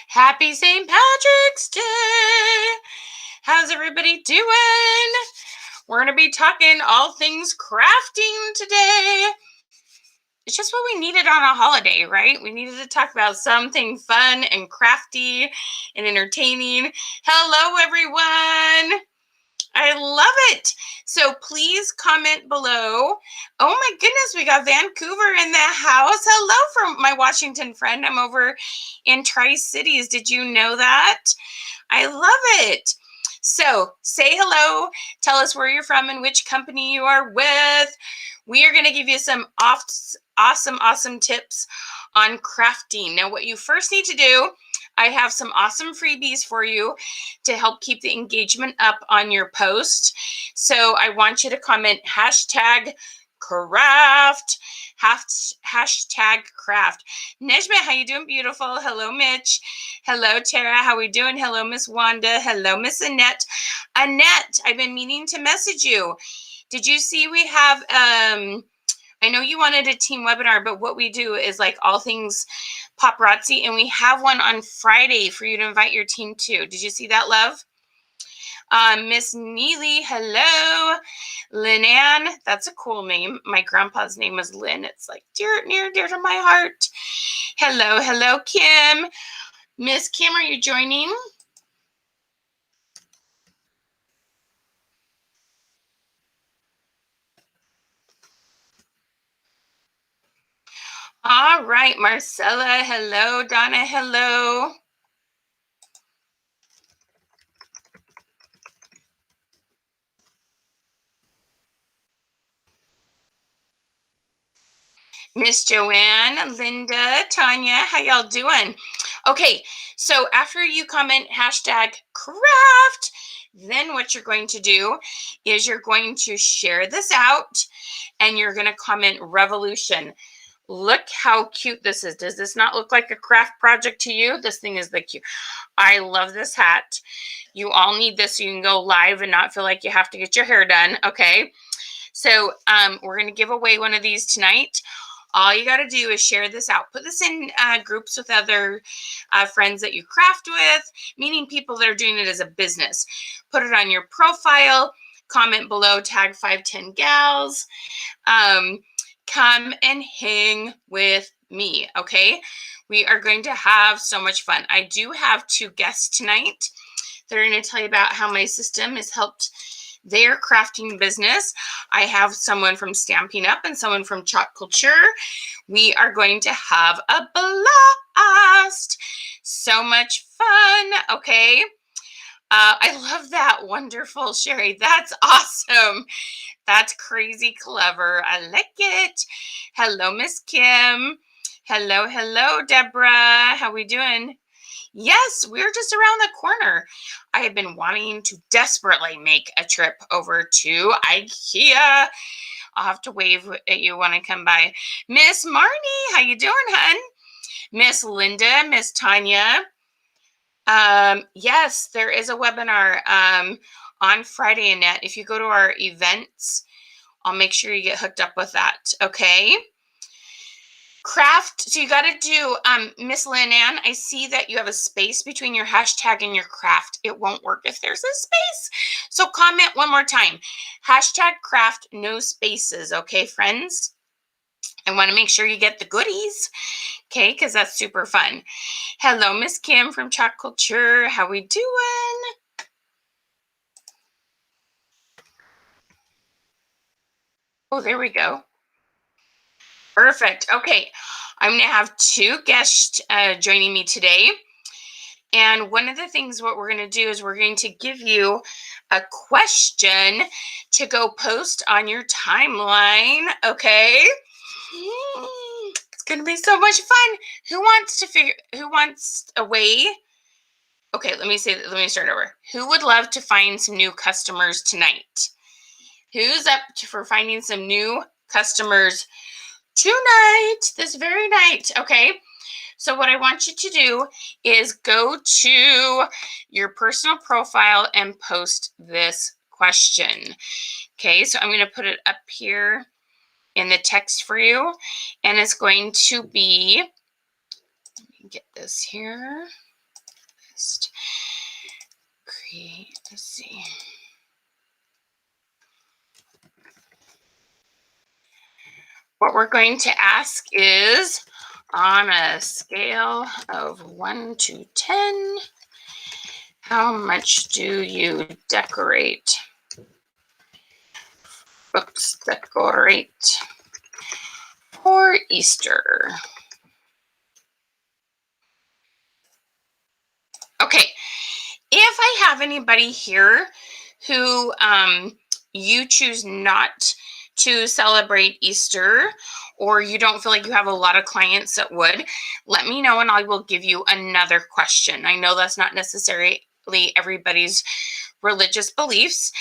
Happy St. Patrick's Day. How's everybody doing? We're going to be talking all things crafting today. It's just what we needed on a holiday, right? We needed to talk about something fun and crafty and entertaining. Hello, everyone. I love it. So please comment below. Oh my goodness, we got Vancouver in the house. Hello from my Washington friend. I'm over in Tri-Cities. Did you know that? I love it. So say hello. Tell us where you're from and which company you are with. We are going to give you some awesome tips on crafting. Now, what you first need to do, I have some awesome freebies for you to help keep the engagement up on your post. So I want you to comment hashtag craft, hashtag craft. Nejma, how you doing? Beautiful. Hello, Mitch. Hello, Tara. How we doing? Hello, Miss Wanda. Hello, Miss Annette. Annette, I've been meaning to message you. Did you see we have, I know you wanted a team webinar, but what we do is like all things paparazzi, and we have one on Friday for you to invite your team to. Did you see that, love? Miss Neely, hello. Lynn, that's a cool name. My grandpa's name was Lynn. It's like near and dear to my heart. Hello, Kim. Miss Kim, are you joining? All right, Marcella, hello. Donna, hello. Miss Joanne, Linda, Tanya, how y'all doing? Okay, so after you comment hashtag craft, then what you're going to do is you're going to share this out and you're going to comment revolution. Look how cute this is. Does this not look like a craft project to you? This thing is the cute. I love this hat. You all need this so you can go live and not feel like you have to get your hair done. Okay. So we're going to give away one of these tonight. All you got to do is share this out. Put this in groups with other friends that you craft with, meaning people that are doing it as a business. Put it on your profile. Comment below, tag 510 gals. Come and hang with me, okay? We are going to have so much fun. I do have 2 guests tonight. They're going to tell you about how my system has helped their crafting business. I have someone from Stamping Up and someone from Chalk Culture. We are going to have a blast. So much fun, okay? I love that. Wonderful, Sherry. That's awesome. That's crazy clever. I like it. Hello, Miss Kim. Hello, Deborah. How we doing? Yes, we're just around the corner. I have been wanting to desperately make a trip over to IKEA. I'll have to wave at you when I come by. Miss Marnie, how you doing, hun? Miss Linda, Miss Tanya. Yes, there is a webinar on Friday, Annette. If you go to our events, I'll make sure you get hooked up with that, okay? Craft, so you got to do, Miss Lynn Ann, I see that you have a space between your hashtag and your craft. It won't work if there's a space. So comment one more time. Hashtag craft, no spaces, okay, friends? I want to make sure you get the goodies, okay, because that's super fun. Hello, Miss Kim from Chalk Culture. How we doing? Oh, there we go. Perfect. Okay, I'm going to have 2 guests joining me today. And one of the things what we're going to do is we're going to give you a question to go post on your timeline, okay? It's going to be so much fun. Who wants a way? Okay, let me start over. Who would love to find some new customers tonight? Who's up for finding some new customers tonight, this very night? Okay. So what I want you to do is go to your personal profile and post this question. Okay, so I'm going to put it up here in the text for you. And it's going to be, let me get this here. just create, let's see. What we're going to ask is, on a scale of 1 to 10, how much do you decorate? Decorate for Easter. Okay, if I have anybody here who you choose not to celebrate Easter, or you don't feel like you have a lot of clients that would, let me know and I will give you another question. I know that's not necessarily everybody's religious beliefs,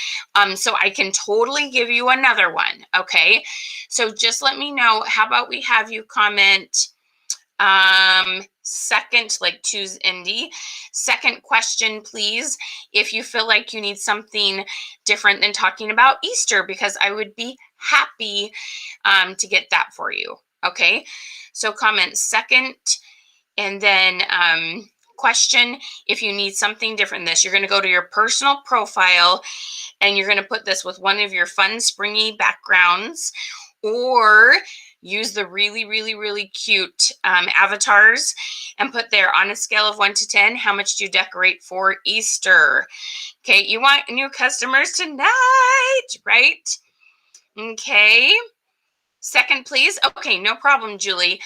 so I can totally give you another one. Okay, so just let me know. How about we have you comment second, like choose Indy. Second question, please, if you feel like you need something different than talking about Easter, because I would be happy to get that for you. Okay, so comment second, and then question if you need something different than this. You're going to go to your personal profile and you're going to put this with one of your fun springy backgrounds, or use the really, really, really cute avatars and put there, on a scale of 1 to 10, how much do you decorate for Easter? Okay, you want new customers tonight, right? Okay, second, please. Okay, no problem, Julie.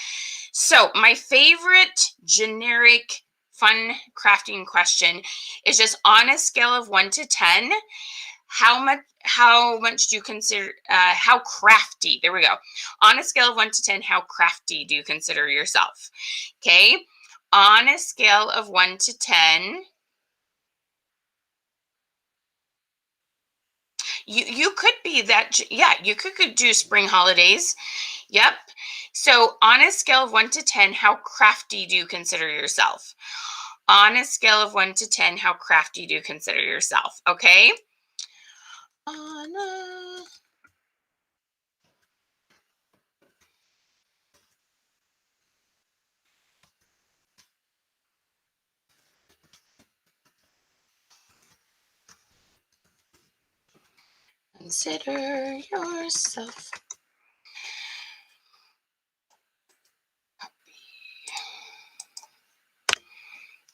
So my favorite generic fun crafting question is just, on a scale of 1 to 10, how much do you consider, how crafty, there we go. On a scale of 1 to 10, how crafty do you consider yourself? Okay, on a scale of 1 to 10, you could be that, yeah, you could do spring holidays. Yep. So on a scale of 1 to 10, how crafty do you consider yourself? On a scale of 1 to 10, how crafty do you consider yourself? Okay. Consider yourself.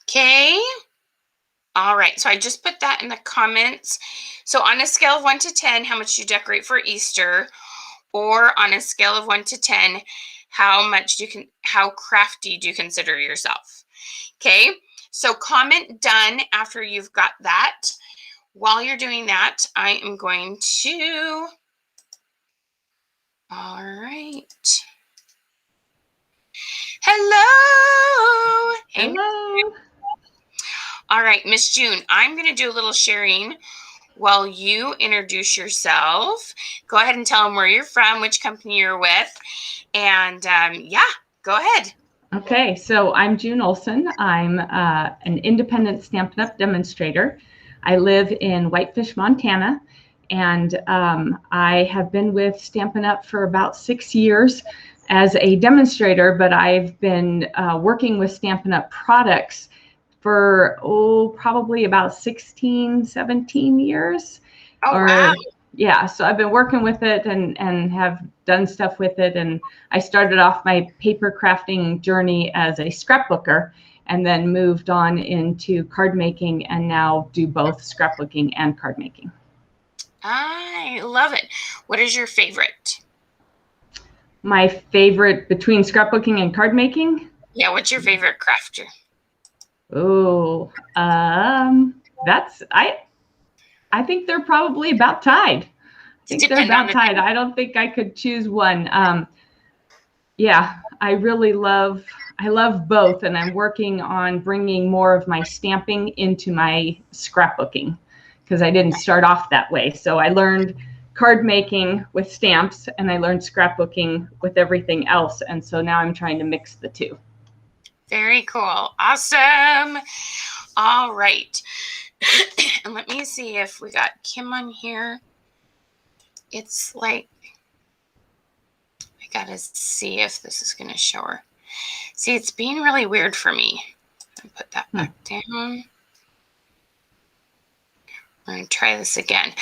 Okay. All right. So I just put that in the comments. So on a scale of 1 to 10, how much do you decorate for Easter? Or on a scale of 1 to 10, how crafty do you consider yourself? Okay. So comment done after you've got that. While you're doing that, I am going to, all right. Hello. Hey. Hello. All right, Miss June, I'm going to do a little sharing while you introduce yourself. Go ahead and tell them where you're from, which company you're with, and yeah, go ahead. Okay, so I'm June Olson. I'm an independent Stampin' Up! Demonstrator. I live in Whitefish, Montana, and I have been with Stampin' Up! For about 6 years as a demonstrator, but I've been working with Stampin' Up! Products for, probably about 16, 17 years. Oh, wow. Yeah, so I've been working with it and have done stuff with it. And I started off my paper crafting journey as a scrapbooker and then moved on into card making, and now do both scrapbooking and card making. I love it. What is your favorite? My favorite between scrapbooking and card making? Yeah, what's your favorite crafter? Oh, I think they're probably about tied. I think they're about tied. I don't think I could choose one. Yeah, I love both, and I'm working on bringing more of my stamping into my scrapbooking, because I didn't start off that way. So I learned card making with stamps, and I learned scrapbooking with everything else, and so now I'm trying to mix the two. Very cool. Awesome. All right. And let me see if we got Kim on here. It's like, I gotta see if this is gonna show her. See, it's being really weird for me. And put that back down. We're going to try this again.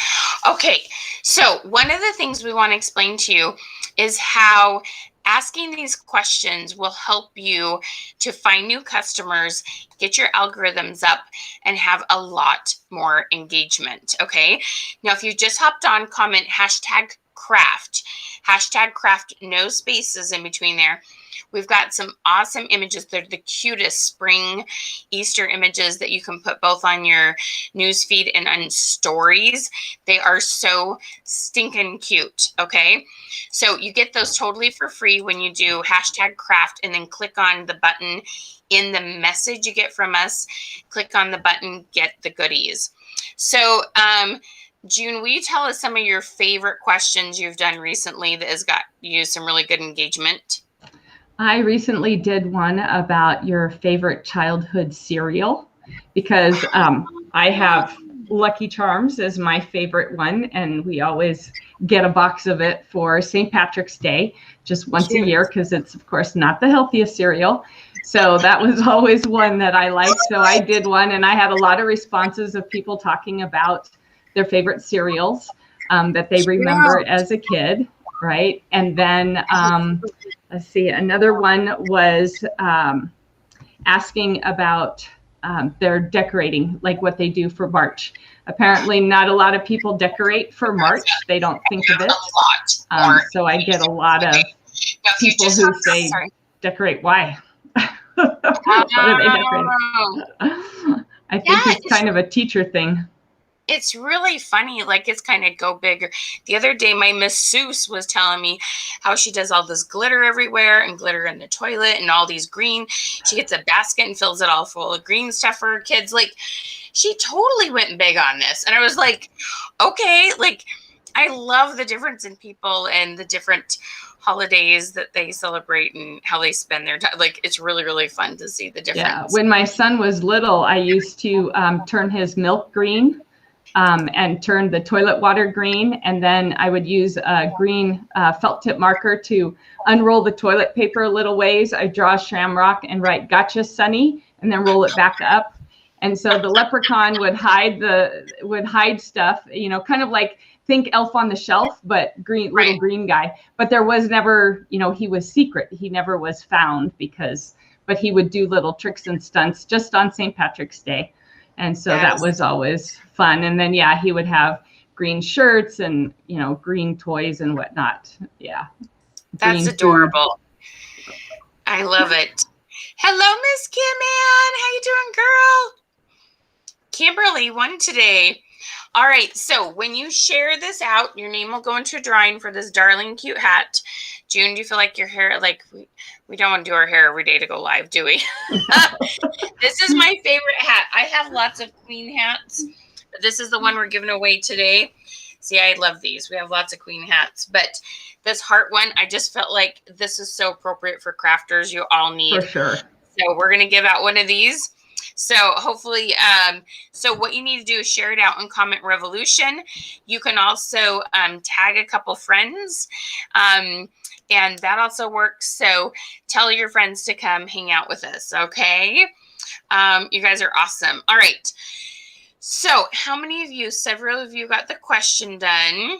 Okay, so one of the things we want to explain to you is how asking these questions will help you to find new customers, get your algorithms up, and have a lot more engagement, okay? Now, if you just hopped on, comment #craft, #craft, no spaces in between there. We've got some awesome images. They're the cutest spring Easter images that you can put both on your newsfeed and on stories. They are so stinking cute, okay? So you get those totally for free when you do #craft and then click on the button in the message you get from us. Click on the button, get the goodies. So, June, will you tell us some of your favorite questions you've done recently that has got you some really good engagement? I recently did one about your favorite childhood cereal because I have Lucky Charms as my favorite one, and we always get a box of it for St. Patrick's Day, just once a year, because it's, of course, not the healthiest cereal. So that was always one that I liked. So I did one, and I had a lot of responses of people talking about their favorite cereals that they remember as a kid, right? And then let's see, another one was asking about their decorating, like what they do for March. Apparently, not a lot of people decorate for March. They don't think of it. So I get a lot of people who say, decorate, why? What are they decorating? I think it's kind of a teacher thing. It's really funny. Like, it's kind of go bigger. The other day, my masseuse was telling me how she does all this glitter everywhere and glitter in the toilet and all these green. She gets a basket and fills it all full of green stuff for her kids. Like, she totally went big on this. And I was like, okay, like, I love the difference in people and the different holidays that they celebrate and how they spend their time. Like, it's really, really fun to see the difference. Yeah, when my son was little, I used to turn his milk green. And turn the toilet water green, and then I would use a green felt tip marker to unroll the toilet paper a little ways. I draw a shamrock and write "Gotcha, Sonny," and then roll it back up. And so the leprechaun would hide stuff, you know, kind of like think Elf on the Shelf, but green, little green guy. But there was never, you know, he was secret. He never was found but he would do little tricks and stunts just on St. Patrick's Day. And so that was always fun. And then, yeah, he would have green shirts and, you know, green toys and whatnot. Yeah. That's adorable. I love it. Hello, Miss Kim Ann. How you doing, girl? Kimberly won today. All right. So when you share this out, your name will go into a drawing for this darling cute hat. June, do you feel like your hair, like we don't want to do our hair every day to go live, do we? This is my favorite hat. I have lots of queen hats, but this is the one we're giving away today. See, I love these. We have lots of queen hats, but this heart one, I just felt like this is so appropriate for crafters. You all need. For sure. So we're going to give out one of these. So hopefully, so what you need to do is share it out in Comment Revolution. You can also tag a couple friends, and that also works. So tell your friends to come hang out with us, okay? You guys are awesome. All right. So how many of you, several of you got the question done.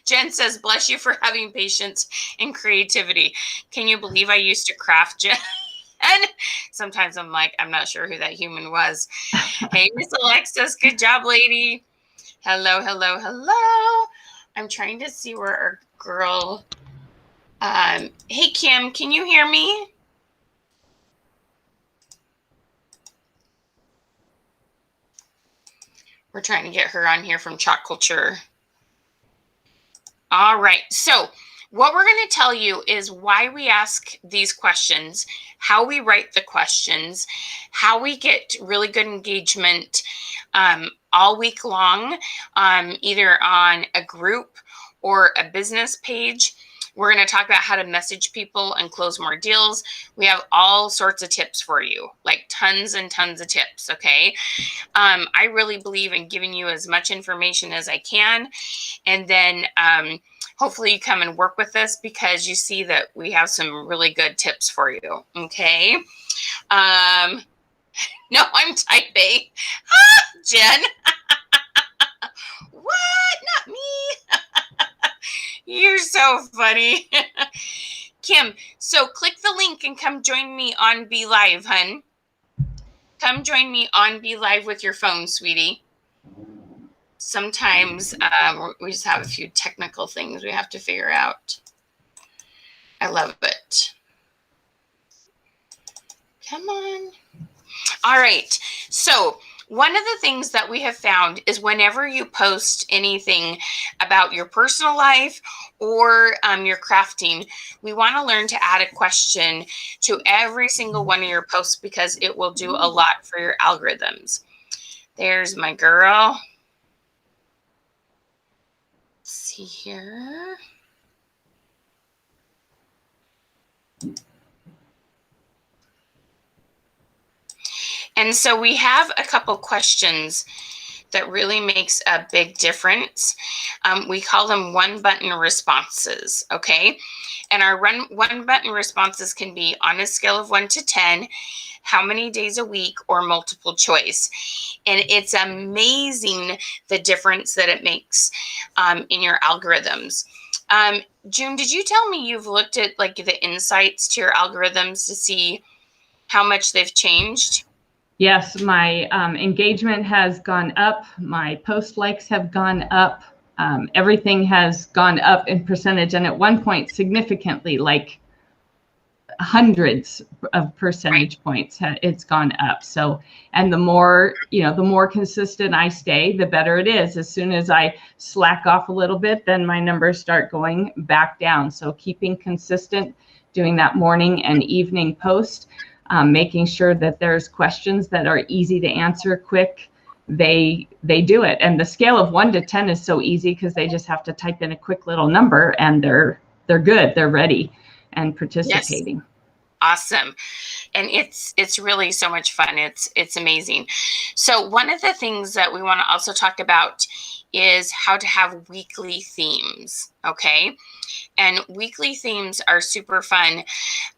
Jen says, bless you for having patience and creativity. Can you believe I used to craft, Jen? And sometimes I'm like, I'm not sure who that human was. Hey, Miss Alexis, good job, lady. Hello, hello, hello. I'm trying to see where our girl. Hey, Kim, can you hear me? We're trying to get her on here from Chalk Culture. All right. So what we're going to tell you is why we ask these questions, how we write the questions, how we get really good engagement all week long, either on a group or a business page. We're going to talk about how to message people and close more deals. We have all sorts of tips for you, like tons and tons of tips, okay? I really believe in giving you as much information as I can. And then hopefully you come and work with us because you see that we have some really good tips for you. Okay. No, I'm type A. Jen. What? Not me. You're so funny. Kim, so click the link and come join me on Be Live, hun. Come join me on Be Live with your phone, sweetie. Sometimes we just have a few technical things we have to figure out. I love it. Come on. All right. So one of the things that we have found is whenever you post anything about your personal life or your crafting, we want to learn to add a question to every single one of your posts because it will do a lot for your algorithms. There's my girl. Let's see here. And so we have a couple questions that really makes a big difference. We call them one-button responses, okay? And our one-button responses can be on a scale of 1 to 10, how many days a week, or multiple choice. And it's amazing the difference that it makes in your algorithms. June, did you tell me you've looked at like the insights to your algorithms to see how much they've changed? Yes, my engagement has gone up. My post likes have gone up. Everything has gone up in percentage, and at one point significantly, like hundreds of percentage points. It's gone up. So, and the more, the more consistent I stay, the better it is. As soon as I slack off a little bit, then my numbers start going back down. So keeping consistent, doing that morning and evening post, making sure that there's questions that are easy to answer quick, they do it. And the scale of 1 to 10 is so easy because they just have to type in a quick little number and they're good, they're ready and participating. Yes. Awesome. And it's really so much fun. It's amazing. So one of the things that we want to also talk about is how to have weekly themes. Okay. And weekly themes are super fun.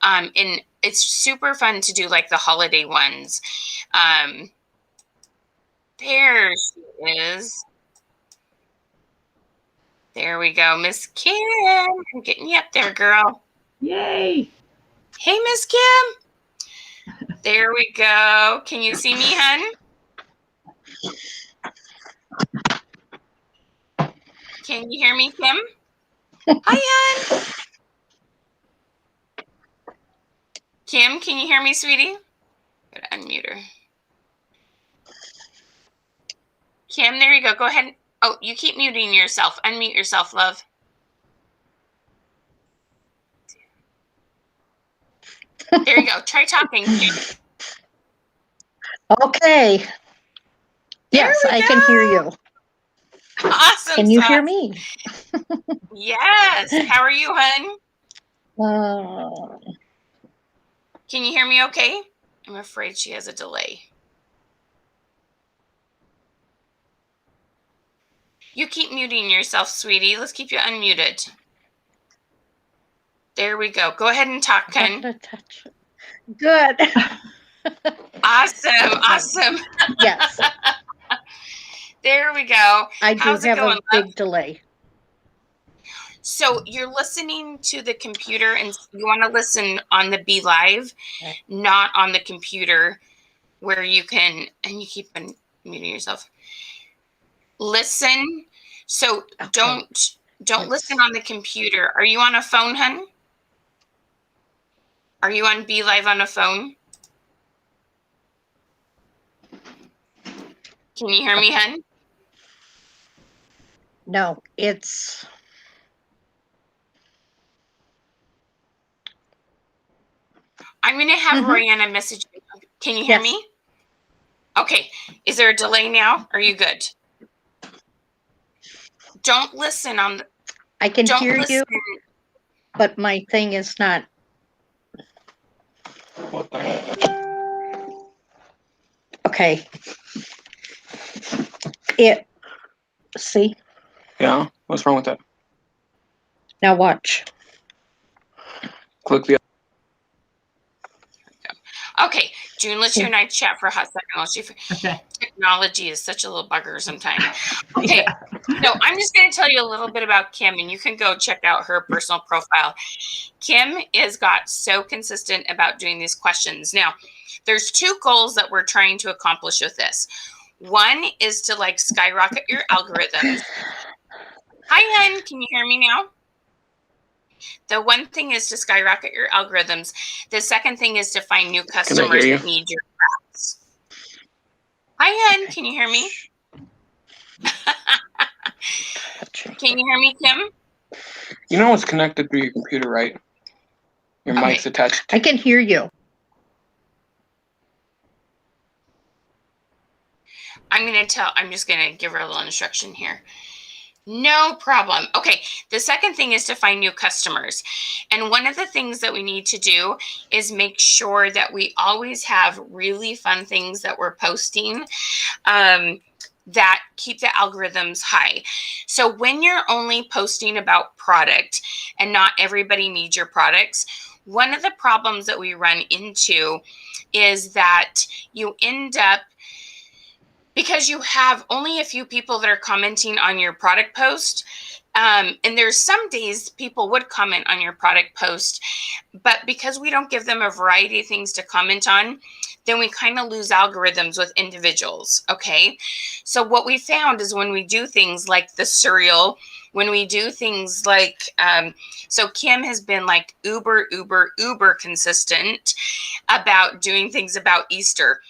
And it's super fun to do like the holiday ones. There she is. There we go. Miss Kim. I'm getting you up there, girl. Yay. Hey, Miss Kim. There we go. Can you see me, hun? Can you hear me, Kim? Hi, hun. Kim, can you hear me, sweetie? Gotta unmute her. Kim, there you go. Go ahead. Oh, you keep muting yourself. Unmute yourself, love. There you go. Try talking, Kim. Okay. Yes, I can hear you. Awesome. Can you hear me? Yes. How are you, hun? Uh, Can you hear me okay? I'm afraid she has a delay. You keep muting yourself, sweetie. Let's keep you unmuted. There we go. Go ahead and talk, hun. touch it. Good. Awesome. Awesome. Yes. There we go. I do How's it have going, a big delay. So you're listening to the computer and you want to listen on the Be Live, not on the computer where you can, and you keep muting yourself. Listen. So Okay. don't listen on the computer. Are you on a phone, hun? Are you on Be Live on a phone? Can you hear me, hun? No, it's. I'm going to have Royanna message you. Can you hear me? Okay. Is there a delay now? Are you good? Don't listen on the. I can hear you, but my thing is not. What the heck? Okay. See? Yeah. What's wrong with that? Now watch. Click the. Okay, June, let's you and I chat for a hot second. Let's see. Okay. Technology is such a little bugger sometimes. Okay, Yeah. so I'm just going to tell you a little bit about Kim, and you can go check out her personal profile. Kim is got so consistent about doing these questions. Now, there's two goals that we're trying to accomplish with this. One is to like skyrocket your algorithms. Hi, Hen, can you hear me now? The one thing is to skyrocket your algorithms. The second thing is to find new customers that need your products. Hi, Hen, can you hear me? Can you hear me, Kim? You know it's connected through your computer, right? Your Okay. mic's attached. I can hear you. I'm just going to give her a little instruction here. No problem. Okay, the second thing is to find new customers. And one of the things that we need to do is make sure that we always have really fun things that we're posting that keep the algorithms high. So when you're only posting about product and not everybody needs your products, one of the problems that we run into is that you end up, because you have only a few people that are commenting on your product post, and there's some days people would comment on your product post, but because we don't give them a variety of things to comment on, then we kind of lose algorithms with individuals, okay? So what we found is when we do things like the cereal, when we do things like, so Kim has been like uber consistent about doing things about Easter.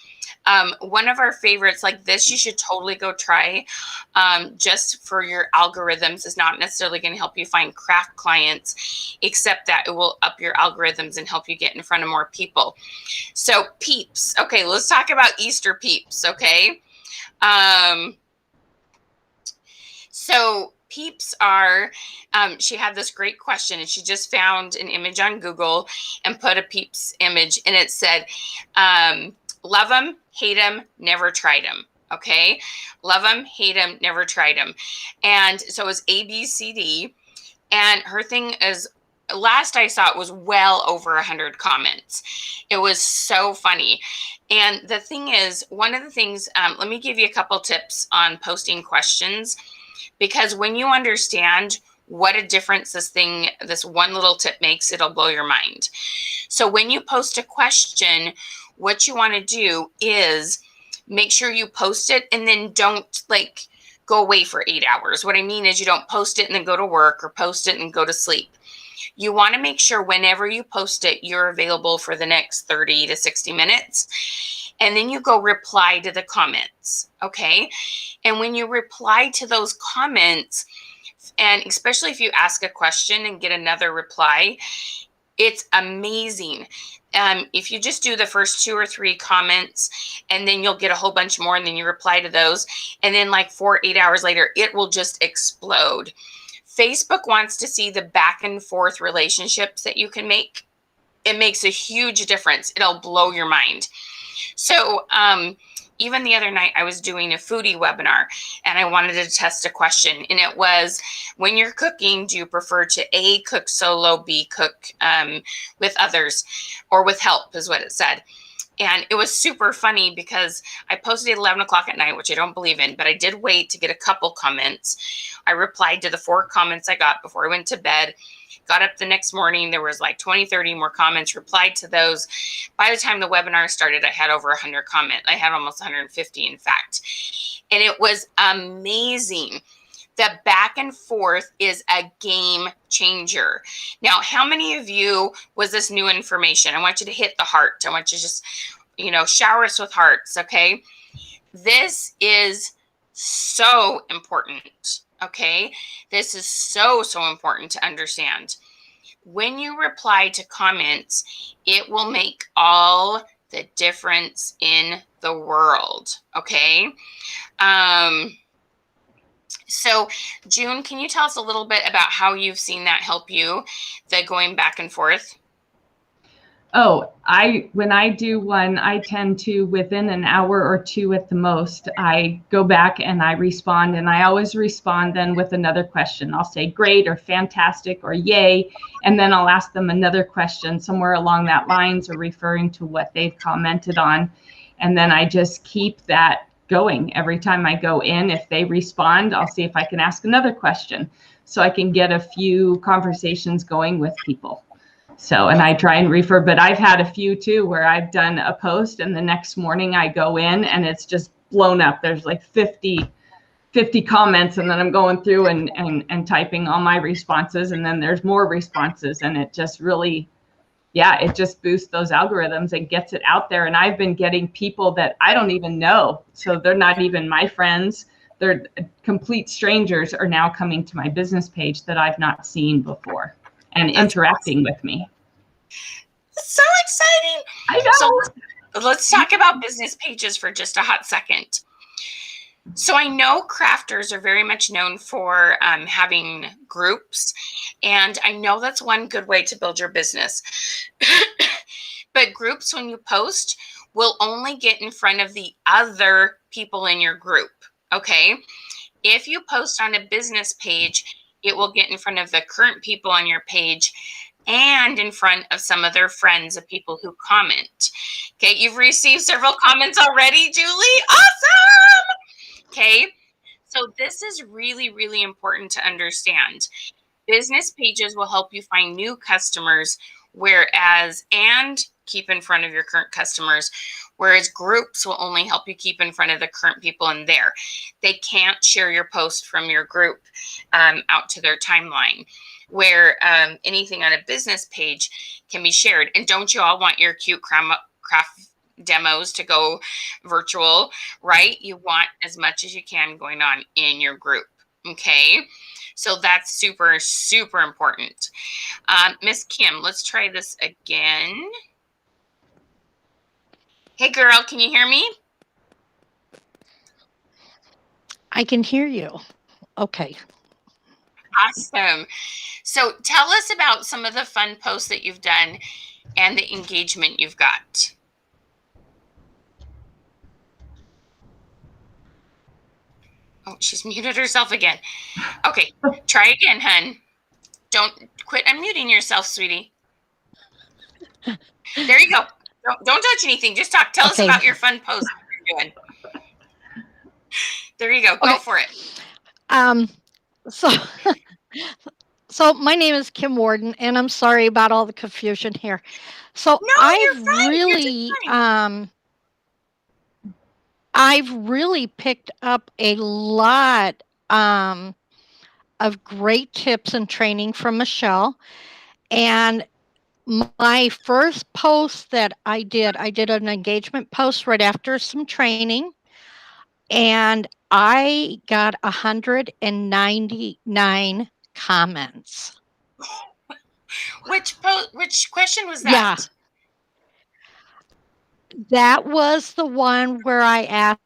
One of our favorites, like this, you should totally go try, just for your algorithms. Is not necessarily going to help you find craft clients, except that it will up your algorithms and help you get in front of more people. So Peeps. Okay, let's talk about Easter Peeps, okay? So Peeps are, she had this great question, and she just found an image on Google and put a Peeps image, and it said, love them, hate them, never tried them. Okay. Love them, hate them, never tried them. And so it was ABCD. And her thing is, last I saw it was well over 100 comments. It was so funny. And the thing is, one of the things, let me give you a couple tips on posting questions, because when you understand what a difference this one little tip makes, it'll blow your mind. So when you post a question, what you want to do is make sure you post it and then don't like go away for 8 hours. What I mean is you don't post it and then go to work or post it and go to sleep. You want to make sure whenever you post it, you're available for the next 30 to 60 minutes. And then you go reply to the comments. Okay. And when you reply to those comments, and especially if you ask a question and get another reply, it's amazing. If you just do the first 2 or 3 comments, and then you'll get a whole bunch more, and then you reply to those, and then like 8 hours later, it will just explode. Facebook wants to see the back and forth relationships that you can make. It makes a huge difference. It'll blow your mind. So even the other night, I was doing a foodie webinar, and I wanted to test a question. And it was, when you're cooking, do you prefer to A, cook solo, B, cook with others, or with help, is what it said. And it was super funny because I posted at 11 o'clock at night, which I don't believe in, but I did wait to get a couple comments. I replied to the 4 comments I got before I went to bed. Got up the next morning, there was like 20, 30 more comments, replied to those. By the time the webinar started, I had over 100 comments. I had almost 150, in fact. And it was amazing. The back and forth is a game changer. Now, how many of you was this new information? I want you to hit the heart. I want you to just, shower us with hearts, okay? This is so important, okay? This is so important to understand. When you reply to comments, it will make all the difference in the world, okay? So June, can you tell us a little bit about how you've seen that help you, the going back and forth? Oh, when I do one, I tend to, within an hour or two at the most, I go back and I respond, and I always respond then with another question. I'll say great or fantastic or yay, and then I'll ask them another question somewhere along that lines or referring to what they've commented on. And then I just keep that going. Every time I go in, if they respond, I'll see if I can ask another question so I can get a few conversations going with people. So, and I try and refer, but I've had a few too where I've done a post and the next morning I go in and it's just blown up. There's like 50 comments, and then I'm going through and typing all my responses, and then there's more responses, and it just really, yeah, it just boosts those algorithms and gets it out there. And I've been getting people that I don't even know. So they're not even my friends. They're complete strangers are now coming to my business page that I've not seen before and interacting with me. It's so exciting. I know. So let's talk about business pages for just a hot second. So I know crafters are very much known for having groups, and I know that's one good way to build your business. But groups, when you post, will only get in front of the other people in your group, okay? If you post on a business page, it will get in front of the current people on your page and in front of some of their friends of people who comment. Okay, you've received several comments already, Julie. Awesome! Okay, so this is really, really important to understand. Business pages will help you find new customers, and keep in front of your current customers, whereas groups will only help you keep in front of the current people in there. They can't share your post from your group out to their timeline, where anything on a business page can be shared. And don't you all want your cute craft demos to go virtual, right? You want as much as you can going on in your group, okay? So that's super, super important. Miss Kim, let's try this again. Hey, girl, can you hear me? I can hear you. Okay. Awesome. So tell us about some of the fun posts that you've done and the engagement you've got. Oh, she's muted herself again. Okay, try again, hun. Don't quit unmuting yourself, sweetie. There you go. Don't touch anything. Just talk. Tell us about your fun post you're doing. There you go. Go for it. So my name is Kim Warden, and I'm sorry about all the confusion here. So I've really picked up a lot of great tips and training from Michelle. And my first post that I did an engagement post right after some training, and I got 199 comments. Which question was that? Yeah. That was the one where I asked,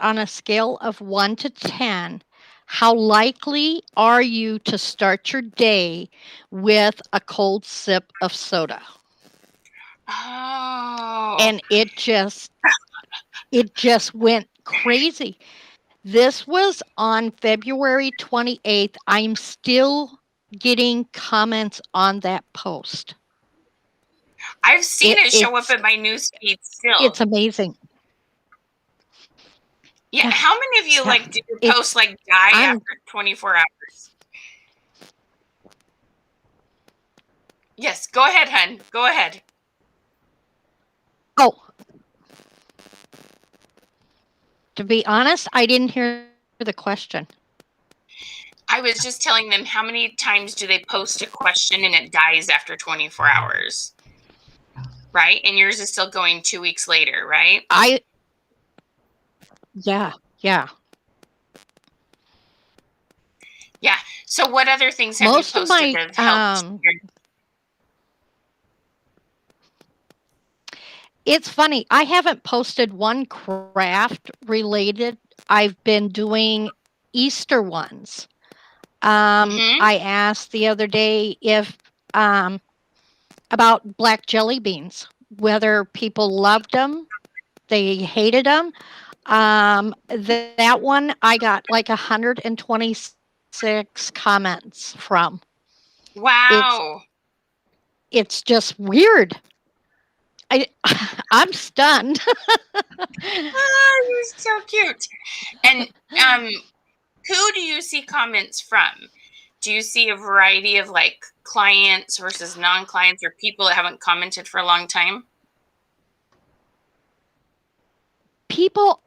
on a scale of 1 to 10, how likely are you to start your day with a cold sip of soda? Oh. And it just went crazy. This was on February 28th. I'm still getting comments on that post. I've seen it show up in my newsfeed still. It's amazing. Yeah, how many of you do your posts die after 24 hours? Yes, go ahead, hun. Go ahead. Oh. To be honest, I didn't hear the question. I was just telling them how many times do they post a question and it dies after 24 hours? Right? And yours is still going 2 weeks later, right? Yeah. Yeah. So what other things have you posted that have helped? It's funny. I haven't posted one craft related. I've been doing Easter ones. I asked the other day if about black jelly beans, whether people loved them, they hated them. That one I got like 126 comments from. It's Wow. it's just weird. I I'm stunned. Ah, you're so cute. And who do you see comments from? Do you see a variety of like clients versus non-clients or people that haven't commented for a long time? People,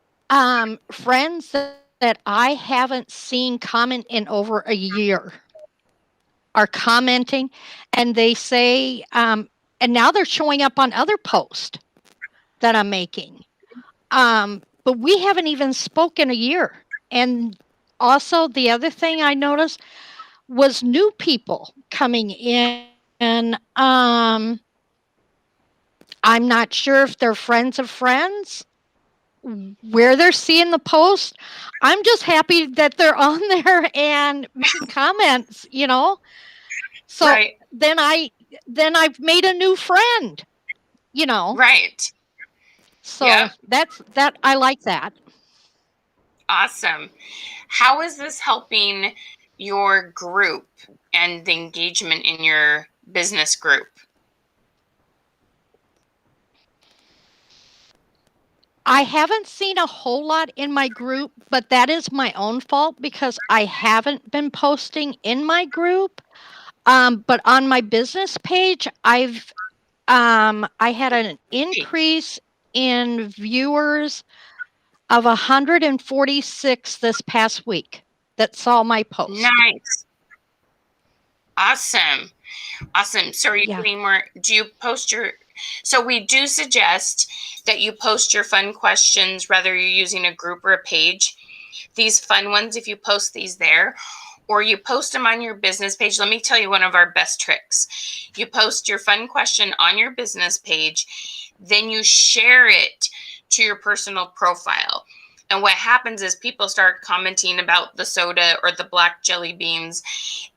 friends that I haven't seen comment in over a year are commenting, and they say, and now they're showing up on other posts that I'm making. But we haven't even spoken a year. And also, the other thing I noticed was new people coming in. I'm not sure if they're friends of friends, where they're seeing the post. I'm just happy that they're on there and making comments, you know. So Right. then I've made a new friend, you know. Right. So Yep. that I like that. Awesome. How is this helping your group and the engagement in your business group? I haven't seen a whole lot in my group, but that is my own fault because I haven't been posting in my group. But on my business page, I had an increase in viewers of 146 this past week that saw my post. Nice. Awesome. Awesome. So are you getting more? Do you post your? So we do suggest that you post your fun questions, whether you're using a group or a page. These fun ones, if you post these there, or you post them on your business page. Let me tell you one of our best tricks. You post your fun question on your business page, then you share it to your personal profile. And what happens is people start commenting about the soda or the black jelly beans,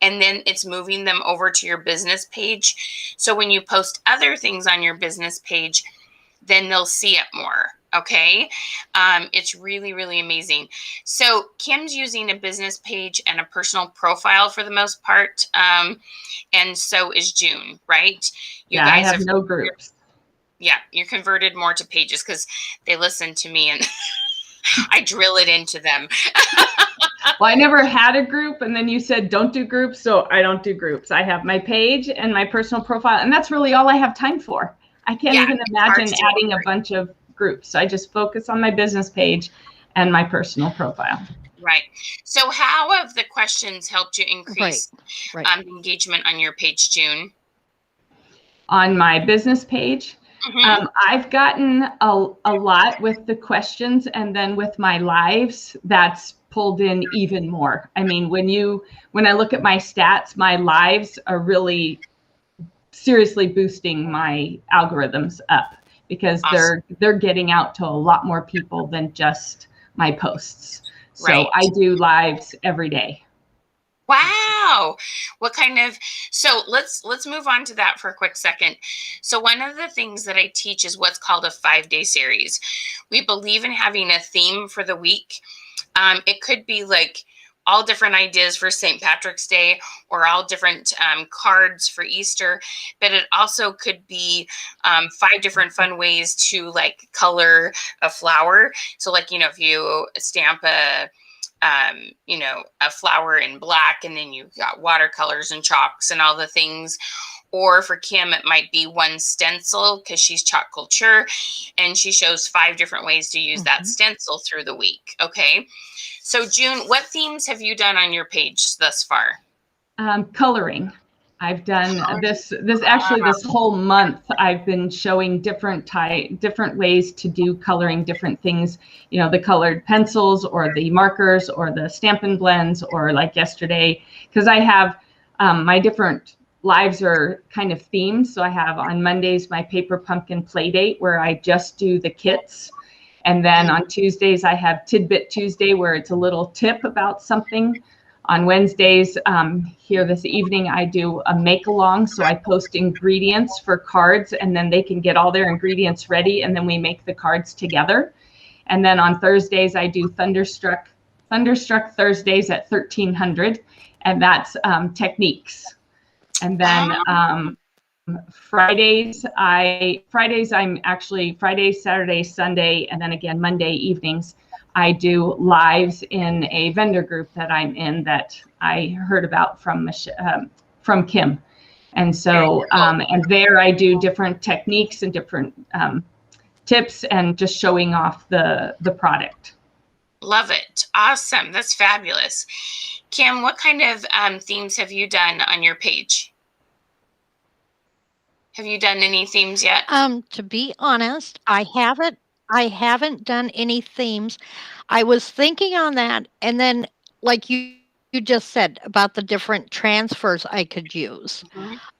and then it's moving them over to your business page. So when you post other things on your business page, then they'll see it more. Okay. It's really, really amazing. So Kim's using a business page and a personal profile for the most part. And so is June, right? You guys I have no groups. Yeah, you're converted more to pages because they listen to me and I drill it into them. Well, I never had a group, and then you said don't do groups, so I don't do groups. I have my page and my personal profile, and that's really all I have time for. I can't even imagine adding a bunch of groups. So I just focus on my business page and my personal profile. Right. So how have the questions helped you increase engagement on your page, June? On my business page, I've gotten a lot with the questions, and then with my lives, that's pulled in even more. I mean, when I look at my stats, my lives are really seriously boosting my algorithms up because they're getting out to a lot more people than just my posts. So I do lives every day. Wow. What kind of, so let's move on to that for a quick second. So one of the things that I teach is what's called a 5-day series. We believe in having a theme for the week. It could be like all different ideas for St. Patrick's Day or all different cards for Easter, but it also could be 5 different fun ways to like color a flower. So like, you know, if you stamp a flower in black, and then you've got watercolors and chalks and all the things. Or for Kim, it might be one stencil because she's chalk culture, and she shows 5 different ways to use that stencil through the week. Okay. So June, what themes have you done on your page thus far? Coloring. I've done this whole month. I've been showing different ways to do coloring, different things, you know, the colored pencils or the markers or the Stampin' Blends, or like yesterday, because I have my different lives are kind of themed. So I have on Mondays my paper pumpkin play date where I just do the kits. And then on Tuesdays I have Tidbit Tuesday where it's a little tip about something. On Wednesdays, here this evening, I do a make-along. So I post ingredients for cards, and then they can get all their ingredients ready, and then we make the cards together. And then on Thursdays, I do Thunderstruck Thursdays at 1300, and that's techniques. And then Fridays, I'm actually Friday, Saturday, Sunday, and then again Monday evenings, I do lives in a vendor group that I'm in that I heard about from Kim. And so, and there I do different techniques and different tips and just showing off the product. Love it. Awesome. That's fabulous. Kim, what kind of themes have you done on your page? Have you done any themes yet? To be honest, I haven't done any themes. I was thinking on that, and then like you just said about the different transfers I could use.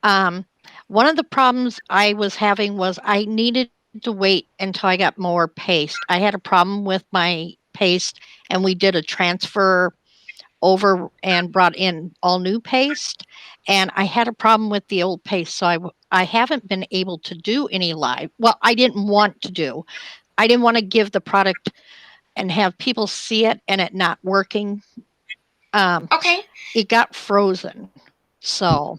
Mhm. One of the problems I was having was I needed to wait until I got more paste. I had a problem with my paste, and we did a transfer over and brought in all new paste, and I had a problem with the old paste, so I haven't been able to do any live. Well, I didn't want to give the product and have people see it and it not working. Okay. It got frozen, so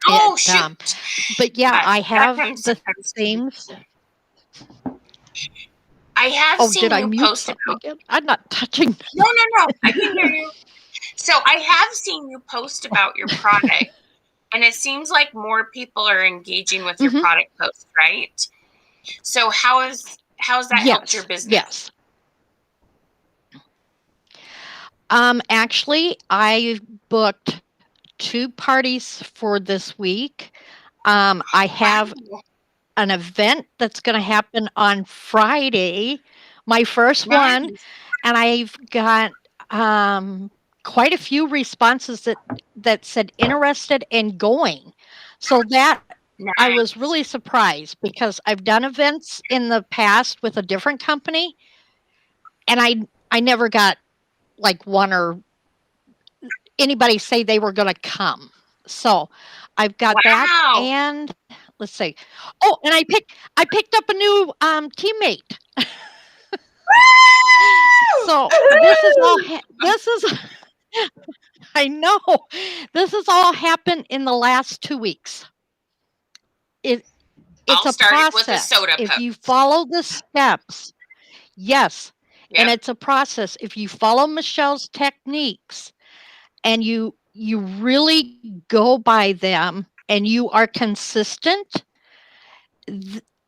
Oh, shoot. but yeah, I have happens the sometimes. themes. I have Oh, seen did I you mute post something about. again? I'm not touching. No, I can hear you. So I have seen you post about your product, and it seems like more people are engaging with your Mhm. product post, right? So how's that helped your business? Yes. Actually, I booked 2 parties for this week. I have Wow. an event that's going to happen on Friday, my first one, Nice. and I've got quite a few responses that said interested in going. So that I was really surprised because I've done events in the past with a different company, and I never got like one or anybody say they were going to come. So I've got that, Wow. and let's see. Oh, and I picked up a new teammate. So this is I know this has all happened in the last 2 weeks. It's All a started with a process. soda If you post. follow the steps, yes, and Yep. it's a process. If you follow Michelle's techniques and you really go by them and you are consistent,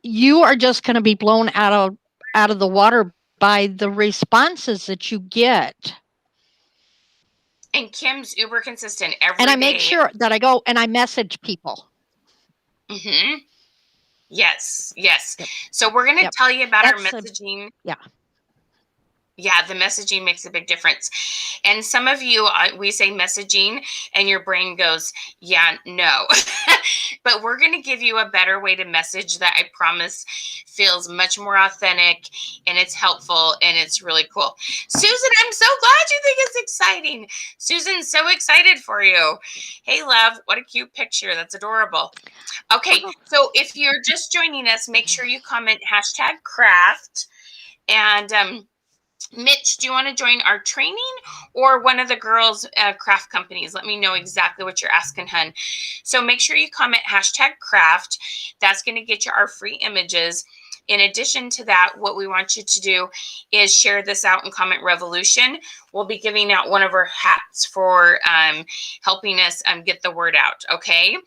you are just going to be blown out of the water by the responses that you get. And Kim's uber consistent every day. And I make sure that I go and I message people. Mm-hmm. Yes. Yes. Yep. So we're going to tell you about our That's messaging. yeah. Yeah, the messaging makes a big difference. And some of you, we say messaging, and your brain goes, yeah, no. But we're going to give you a better way to message that I promise feels much more authentic, and it's helpful, and it's really cool. Susan, I'm so glad you think it's exciting. Susan's so excited for you. Hey, love, what a cute picture. That's adorable. Okay, so if you're just joining us, make sure you comment #craft. And Mitch, do you want to join our training or one of the girls' craft companies? Let me know exactly what you're asking, hun. So make sure you comment #craft. That's going to get you our free images. In addition to that, what we want you to do is share this out in Comment Revolution. We'll be giving out one of our hats for helping us get the word out, okay?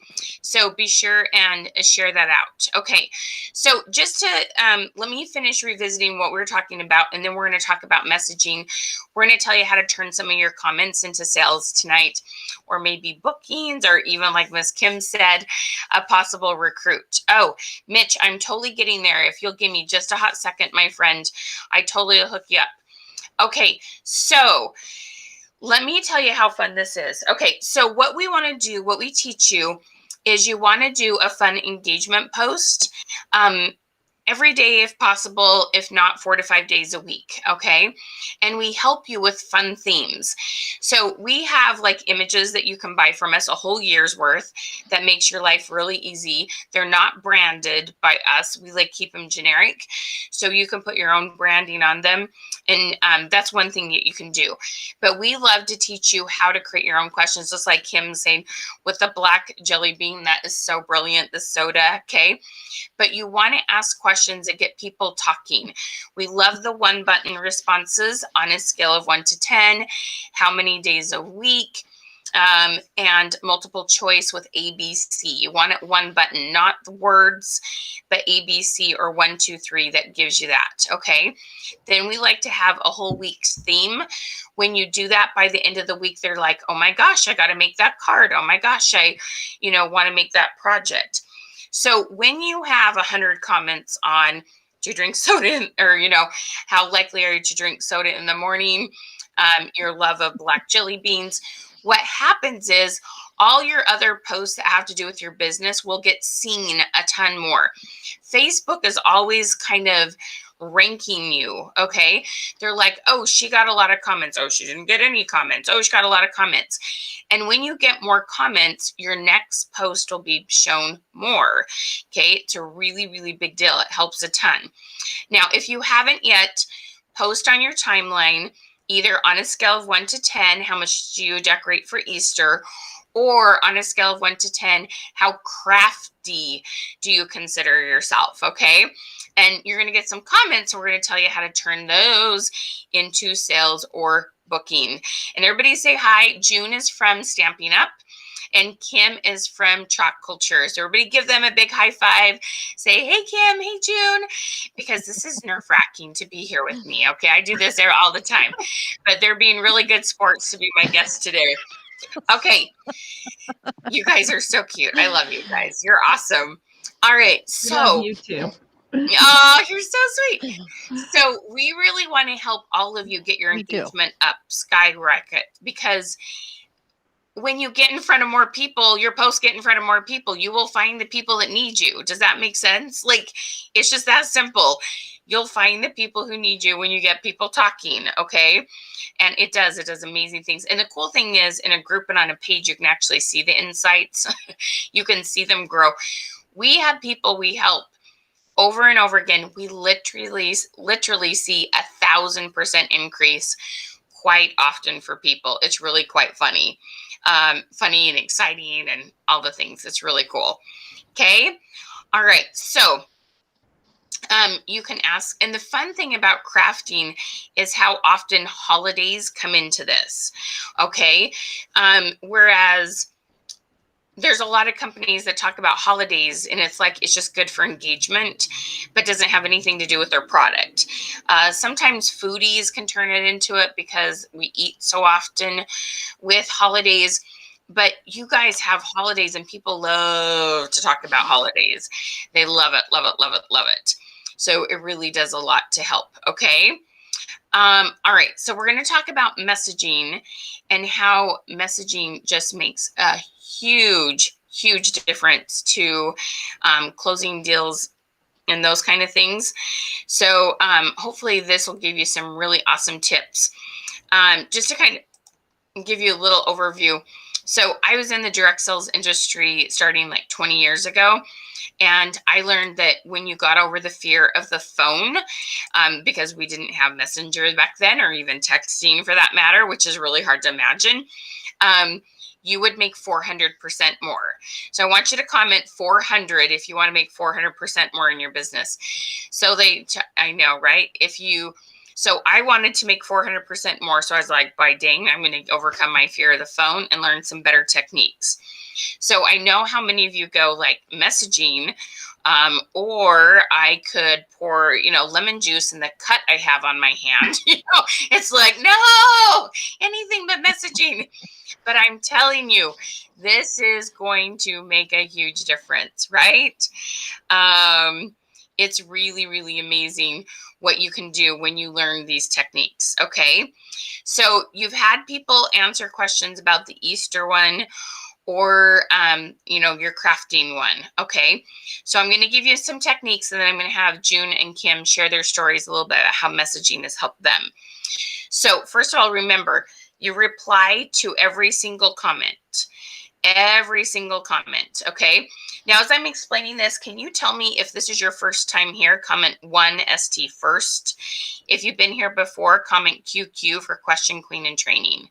So be sure and share that out. Okay, so just to let me finish revisiting what we were talking about, and then we're going to talk about messaging. We're going to tell you how to turn some of your comments into sales tonight, or maybe bookings, or even like Miss Kim said, a possible recruit. Oh, Mitch, I'm totally getting there. If you'll give me just a hot second, my friend, I totally will hook you up. Okay, so let me tell you how fun this is. Okay, so what we want to do, what we teach you, is you want to do a fun engagement post. And every day if possible, if not 4 to 5 days a week, okay? And we help you with fun themes. So we have like images that you can buy from us, a whole year's worth, that makes your life really easy. They're not branded by us. We like keep them generic, so you can put your own branding on them. And that's one thing that you can do. But we love to teach you how to create your own questions, just like Kim saying with the black jelly bean. That is so brilliant, the soda, okay? But you want to ask questions that get people talking. We love the 1-button responses on a scale of 1 to 10, how many days a week, and multiple choice with ABC. You want it 1 button, not the words, but ABC or 1, 2, 3 that gives you that, okay? Then we like to have a whole week's theme. When you do that, by the end of the week, they're like, oh my gosh, I got to make that card. Oh my gosh, I, want to make that project. So when you have 100 comments on, do you drink soda, or, how likely are you to drink soda in the morning, your love of black jelly beans, what happens is all your other posts that have to do with your business will get seen a ton more. Facebook is always kind of ranking you, okay? They're like, oh, she got a lot of comments. Oh, she didn't get any comments. Oh, she got a lot of comments. And when you get more comments, your next post will be shown more, okay? It's a really, really big deal. It helps a ton. Now, if you haven't yet, post on your timeline, either on a scale of 1 to 10, how much do you decorate for Easter? Or on a scale of 1 to 10, how crafty do you consider yourself, okay? And you're going to get some comments, and we're going to tell you how to turn those into sales or booking. And everybody say hi. June is from Stamping Up, and Kim is from Chalk Culture. So everybody give them a big high five. Say, hey, Kim, hey, June, because this is nerve-wracking to be here with me, okay? I do this there all the time, but they're being really good sports to be my guests today. Okay. You guys are so cute. I love you guys. You're awesome. All right. So, I love you too. Oh, you're so sweet. So we really want to help all of you get your We do. engagement up, SkyRocket, because when you get in front of more people, your posts get in front of more people, you will find the people that need you. Does that make sense? Like, it's just that simple. You'll find the people who need you when you get people talking, okay? And it does amazing things. And the cool thing is, in a group and on a page, you can actually see the insights. You can see them grow. We have people we help over and over again. We literally see 1,000% increase quite often for people. It's really quite funny. Funny and exciting and all the things. It's really cool. Okay. All right. So you can ask. And the fun thing about crafting is how often holidays come into this. Okay. Whereas there's a lot of companies that talk about holidays and it's like it's just good for engagement, but doesn't have anything to do with their product. Sometimes foodies can turn it into it because we eat so often with holidays. But you guys have holidays and people love to talk about holidays. They love it, love it, love it, love it. So it really does a lot to help. Okay. All right. So we're going to talk about messaging and how messaging just makes a huge difference to closing deals and those kind of things. So hopefully this will give you some really awesome tips. Just to kind of give you a little overview. So I was in the direct sales industry starting like 20 years ago. And I learned that when you got over the fear of the phone, because we didn't have Messenger back then, or even texting for that matter, which is really hard to imagine, you would make 400% more. So I want you to comment 400 if you want to make 400% more in your business. So I know, right? So I wanted to make 400% more. So I was like, by dang, I'm going to overcome my fear of the phone and learn some better techniques. So I know how many of you go like messaging, or I could pour, lemon juice in the cut I have on my hand. It's like, no, anything but messaging. But I'm telling you, this is going to make a huge difference, right? It's really, really amazing what you can do when you learn these techniques, okay? So you've had people answer questions about the Easter one, or, your crafting one. Okay. So I'm going to give you some techniques, and then I'm going to have June and Kim share their stories a little bit about how messaging has helped them. So first of all, remember, you reply to every single comment. Every single comment. Okay. Now, as I'm explaining this, can you tell me if this is your first time here? Comment 1 ST first. If you've been here before, comment QQ for question, queen, and training.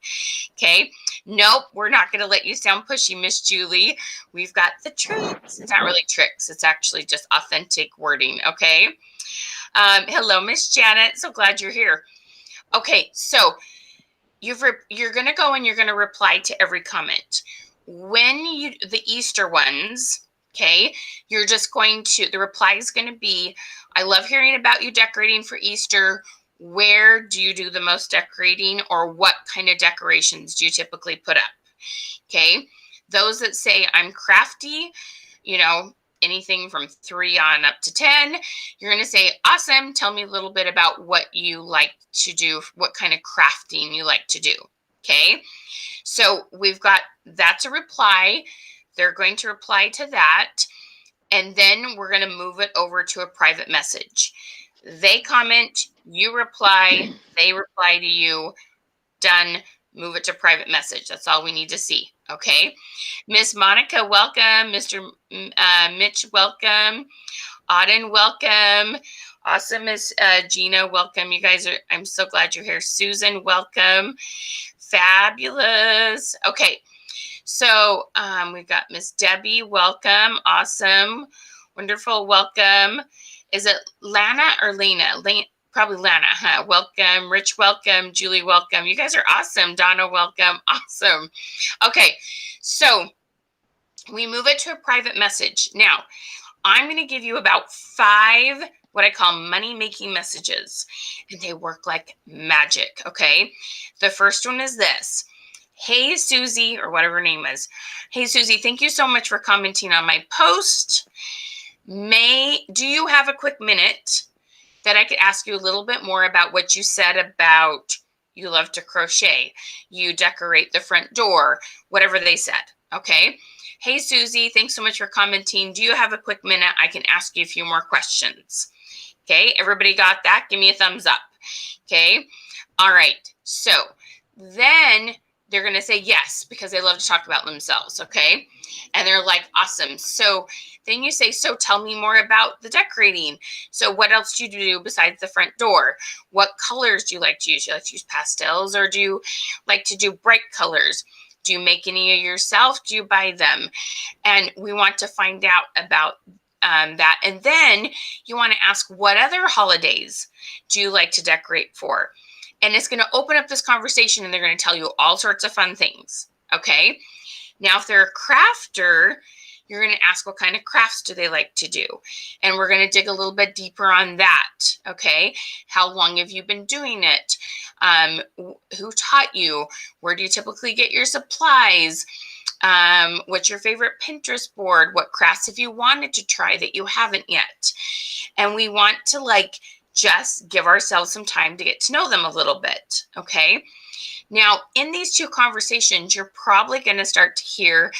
Okay. Nope, we're not going to let you sound pushy, Miss Julie. We've got the tricks. It's not really tricks. It's actually just authentic wording. Okay. Hello, Miss Janet. So glad you're here. Okay. So you're going to go and you're going to reply to every comment. When the Easter ones, okay, you're just going to, the reply is going to be, I love hearing about you decorating for Easter. Where do you do the most decorating, or what kind of decorations do you typically put up? Okay. Those that say I'm crafty, anything from 3 on up to 10, you're going to say, awesome. Tell me a little bit about what you like to do, what kind of crafting you like to do. Okay. So that's a reply. They're going to reply to that. And then we're going to move it over to a private message. They comment, you reply, they reply to you. Done. Move it to private message. That's all we need to see. Okay. Miss Monica, welcome. Mr. Mitch, welcome. Auden, welcome. Awesome. Miss Gina, welcome. You guys I'm so glad you're here. Susan, welcome. Fabulous. Okay. So we've got Miss Debbie, welcome. Awesome. Wonderful. Welcome. Is it Lana or Lena? Probably Lana, huh? Welcome. Rich, welcome. Julie, welcome. You guys are awesome. Donna, welcome. Awesome. Okay. So we move it to a private message. Now, I'm going to give you about 5 what I call money-making messages, and they work like magic, okay? The first one is this. Hey, Susie, or whatever her name is. Hey, Susie, thank you so much for commenting on my post. Do you have a quick minute that I could ask you a little bit more about what you said about you love to crochet, you decorate the front door, whatever they said, okay? Hey, Susie, thanks so much for commenting. Do you have a quick minute? I can ask you a few more questions. Okay, everybody got that? Give me a thumbs up. Okay, all right. So then they're going to say yes, because they love to talk about themselves, okay? And they're like, awesome. So then you say, so tell me more about the decorating. So what else do you do besides the front door? What colors do you like to use? Do you like to use pastels, or do you like to do bright colors? Do you make any of yourself? Do you buy them? And we want to find out about that. And then you want to ask, what other holidays do you like to decorate for? And it's going to open up this conversation, and they're going to tell you all sorts of fun things. Okay. Now, if they're a crafter, you're going to ask, what kind of crafts do they like to do? And we're going to dig a little bit deeper on that. Okay. How long have you been doing it? Who taught you? Where do you typically get your supplies? What's your favorite Pinterest board? What crafts have you wanted to try that you haven't yet? And we want to just give ourselves some time to get to know them a little bit. Okay. Now, in these 2 conversations, you're probably going to start to hear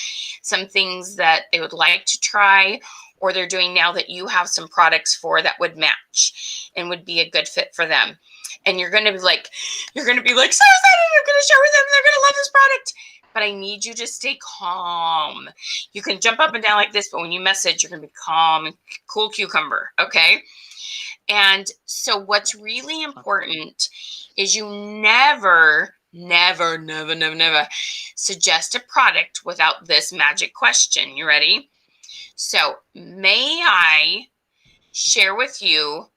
some things that they would like to try, or they're doing now that you have some products for that would match and would be a good fit for them. And you're going to be like, so excited. I'm going to share with them. They're going to love this product. But I need you to stay calm. You can jump up and down like this, but when you message, you're going to be calm and cool cucumber. Okay. And so what's really important is you never suggest a product without this magic question. You ready? So, may I share with you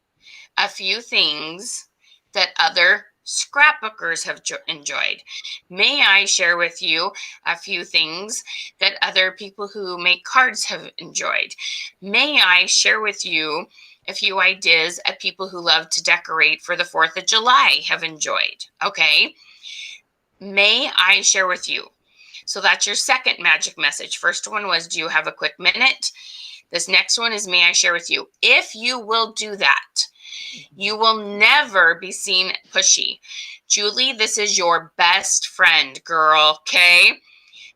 a few things that other scrapbookers have enjoyed? May I share with you a few things that other people who make cards have enjoyed? May I share with you a few ideas of people who love to decorate for the 4th of July have enjoyed? Okay. May I share with you? So that's your second magic message. First one was, do you have a quick minute? This next one is, may I share with you? If you will do that, you will never be seen pushy. Julie, this is your best friend, girl, okay?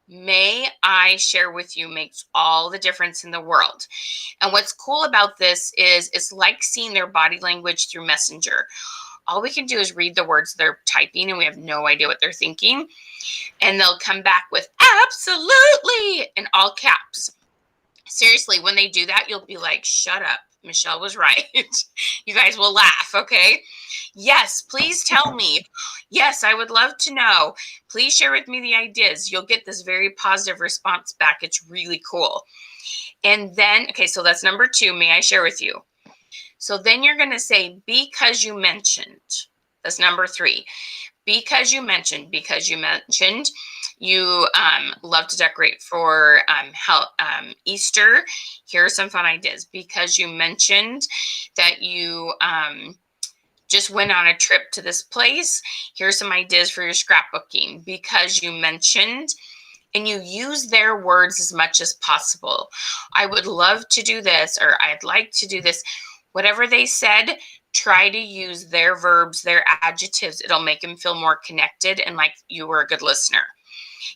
may I share with you makes all the difference in the world. And what's cool about this is it's like seeing their body language through Messenger. All we can do is read the words they're typing and we have no idea what they're thinking. And they'll come back with absolutely in all caps. Seriously, when they do that, you'll be like, shut up. Michelle was right. You guys will laugh, okay? Yes, please tell me. Yes, I would love to know. Please share with me the ideas. You'll get this very positive response back. It's really cool. And then, okay, so that's number 2. May I share with you? So then you're going to say, because you mentioned. That's number 3. Because you mentioned. You love to decorate for Easter. Here are some fun ideas. Because you mentioned that you just went on a trip to this place. Here are some ideas for your scrapbooking. Because you mentioned, and you use their words as much as possible. I would love to do this, or I'd like to do this. Whatever they said, try to use their verbs, their adjectives. It'll make them feel more connected and like you were a good listener.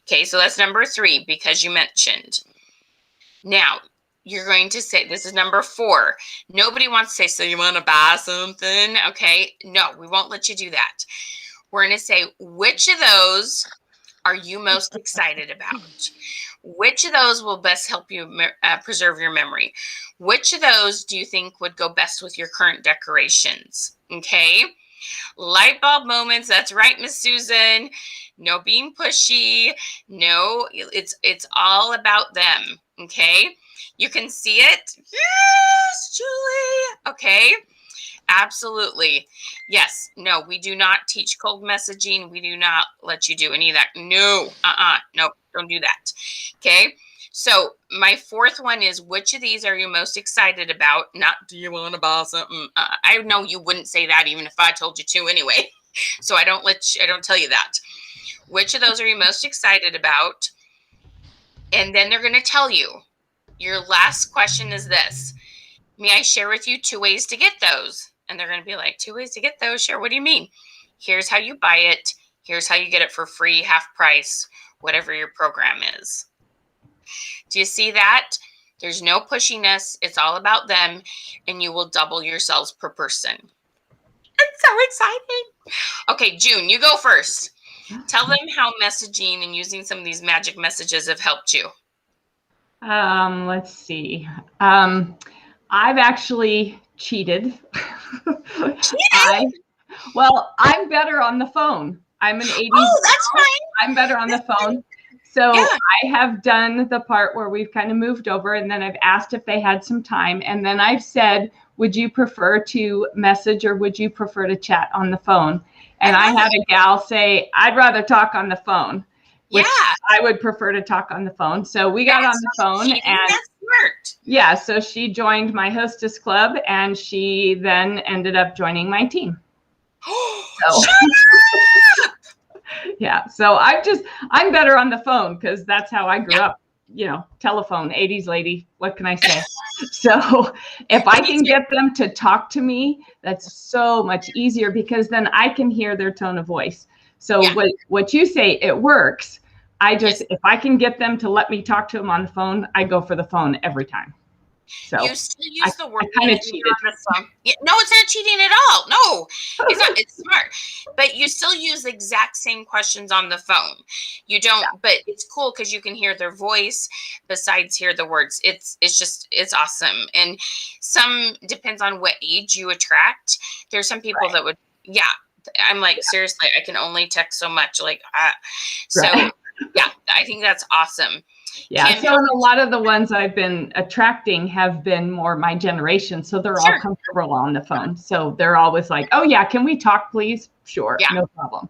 Okay, so that's number 3, because you mentioned. Now, you're going to say, this is number 4. Nobody wants to say, so you want to buy something? Okay, no, we won't let you do that. We're going to say, which of those are you most excited about? Which of those will best help you preserve your memory? Which of those do you think would go best with your current decorations? Okay. Light bulb moments. That's right, Miss Susan. No being pushy. No, it's all about them. Okay. You can see it. Yes, Julie. Okay. Absolutely. Yes. No, we do not teach cold messaging. We do not let you do any of that. No. Nope. Don't do that. Okay. So my 4th one is, which of these are you most excited about? Not, do you want to buy something? I know you wouldn't say that even if I told you to anyway. So I don't tell you that. Which of those are you most excited about? And then they're going to tell you. Your last question is this. May I share with you 2 ways to get those? And they're going to be like, 2 ways to get those? Sure. What do you mean? Here's how you buy it. Here's how you get it for free, half price, whatever your program is. Do you see that? There's no pushiness. It's all about them, and you will double your sales per person. It's so exciting. Okay, June, you go first. Tell them how messaging and using some of these magic messages have helped you. Let's see. I've actually cheated. I'm better on the phone. I'm an 80s. Oh, that's fine. I'm better on the phone. So yeah. I have done the part where we've kind of moved over, and then I've asked if they had some time. And then I've said, would you prefer to message or would you prefer to chat on the phone? And I had a gal say, I'd rather talk on the phone. Which I would prefer to talk on the phone. So we got on the phone, and that's smart. Yeah, so she joined my hostess club, and she then ended up joining my team. So. Yeah, so I'm better on the phone because that's how I grew up. You know, telephone, 80s lady. What can I say? So if I can get them to talk to me, that's so much easier because then I can hear their tone of voice. So what you say, it works. If I can get them to let me talk to them on the phone, I go for the phone every time. So you still use the word. I kind of cheated. No, it's not cheating at all. No, it's not. It's smart. But you still use the exact same questions on the phone. You don't, but it's cool because you can hear their voice besides hear the words. It's awesome. And some depends on what age you attract. There's some people that would, I'm like, seriously, I can only text so much. Like, I think that's awesome. Yeah. So a lot of the ones I've been attracting have been more my generation. So they're all comfortable on the phone. So they're always like, oh yeah, can we talk please? Sure. Yeah. No problem.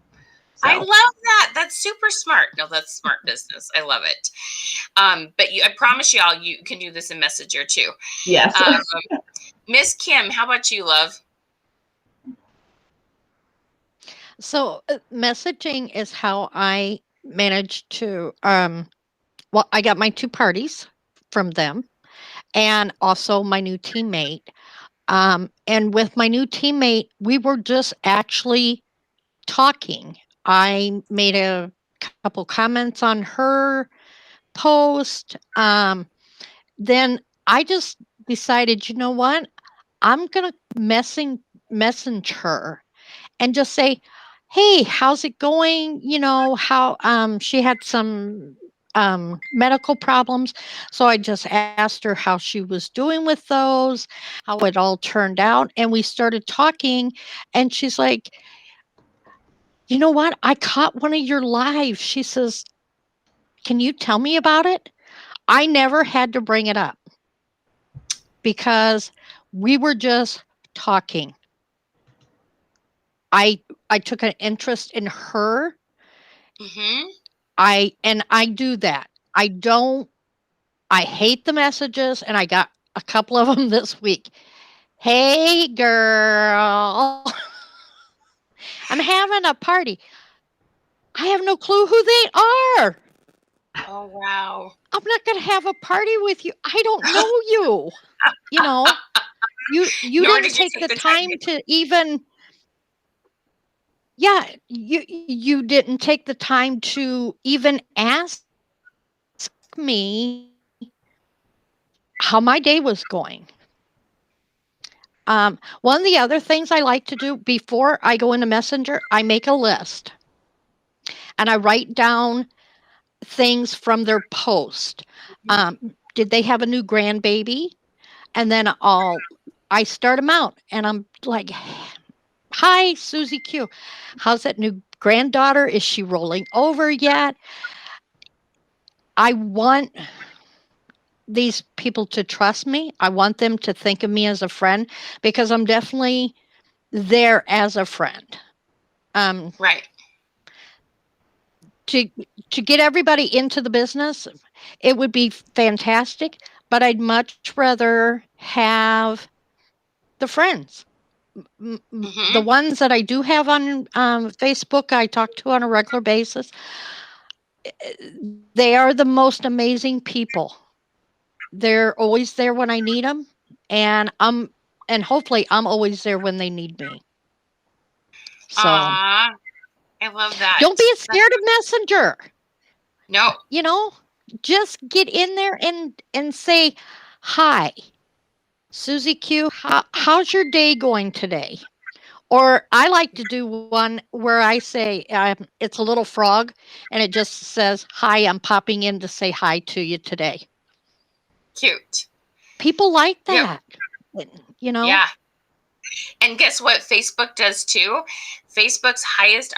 So. I love that. That's super smart. No, that's smart business. I love it. But I promise y'all, you can do this in Messenger too. Yes. Miss Kim, how about you, love? So messaging is how I managed to, I got my 2 parties from them and also my new teammate. And with my new teammate, we were just actually talking. I made a couple comments on her post, then I just decided, you know what? I'm gonna message her and just say, "Hey, how's it going?" How she had some medical problems, so I just asked her how she was doing with those, how it all turned out, and we started talking. And she's like, "You know what? I caught one of your lives." She says, "Can you tell me about it?" I never had to bring it up because we were just talking. I took an interest in her. Mm-hmm. I do that. I hate the messages, and I got a couple of them this week. "Hey girl, I'm having a party." I have no clue who they are. Oh, wow. I'm not going to have a party with you. I don't know you. You know, you Nor didn't did you take take the the time time to. to even, yeah, you didn't take the time to even ask me how my day was going. One of the other things I like to do before I go into Messenger, I make a list and I write down things from their post. Did they have a new grandbaby? And then I start them out, and I'm like, "Hi, Susie Q. How's that new granddaughter? Is she rolling over yet?" I want these people to trust me. I want them to think of me as a friend because I'm definitely there as a friend. Um, Right. to to get everybody into the business, it would be fantastic, but I'd much rather have the friends. The Mm-hmm. ones that I do have on Facebook, I talk to on a regular basis. They are the most amazing people. They're always there when I need them, and hopefully I'm always there when they need me. So Ah, I love that. don't be scared of Messenger. No. You know, just get in there and say, "Hi, Susie Q. How's your day going today?" Or I like to do one where I say, it's a little frog, and it just says, "Hi, I'm popping in to say hi to you today." Cute. People like Yep. that, you know? Yeah. And guess what Facebook does too? Facebook's highest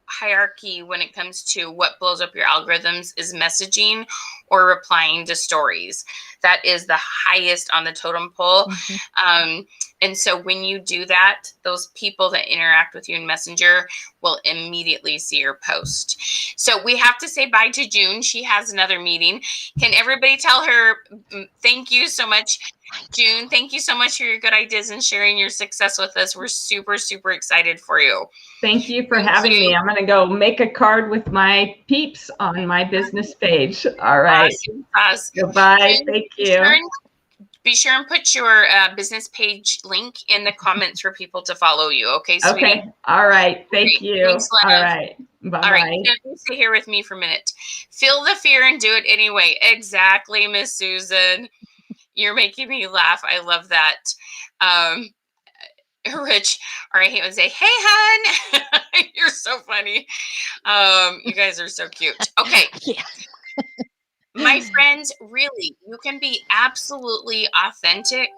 hierarchy when it comes to what blows up your algorithms is messaging or replying to stories. That is the highest on the totem pole. Mhm. And so when you do that, those people that interact with you in Messenger will immediately see your post. So we have to say bye to June. She has another meeting. Can everybody tell her thank you so much, June? Thank you so much for your good ideas and sharing your success with us. We're super, super excited for you. Thank you for Thank having you. me. I'm going to go make a card with my peeps on my business page. All right. Awesome. Goodbye. June, Thank you. be sure and put your business page link in the comments for people to follow you. Okay, sweetie? Okay. All right. Thank you. Thanks, All love. right. All right, Bye-bye. stay here with me for a minute. Feel the fear and do it anyway. Exactly, Miss Susan. You're making me laugh. I love that. Rich, or I hate when say, "Hey, hun." You're so funny. You guys are so cute. Okay, Yeah. my friends, really, you can be absolutely authentic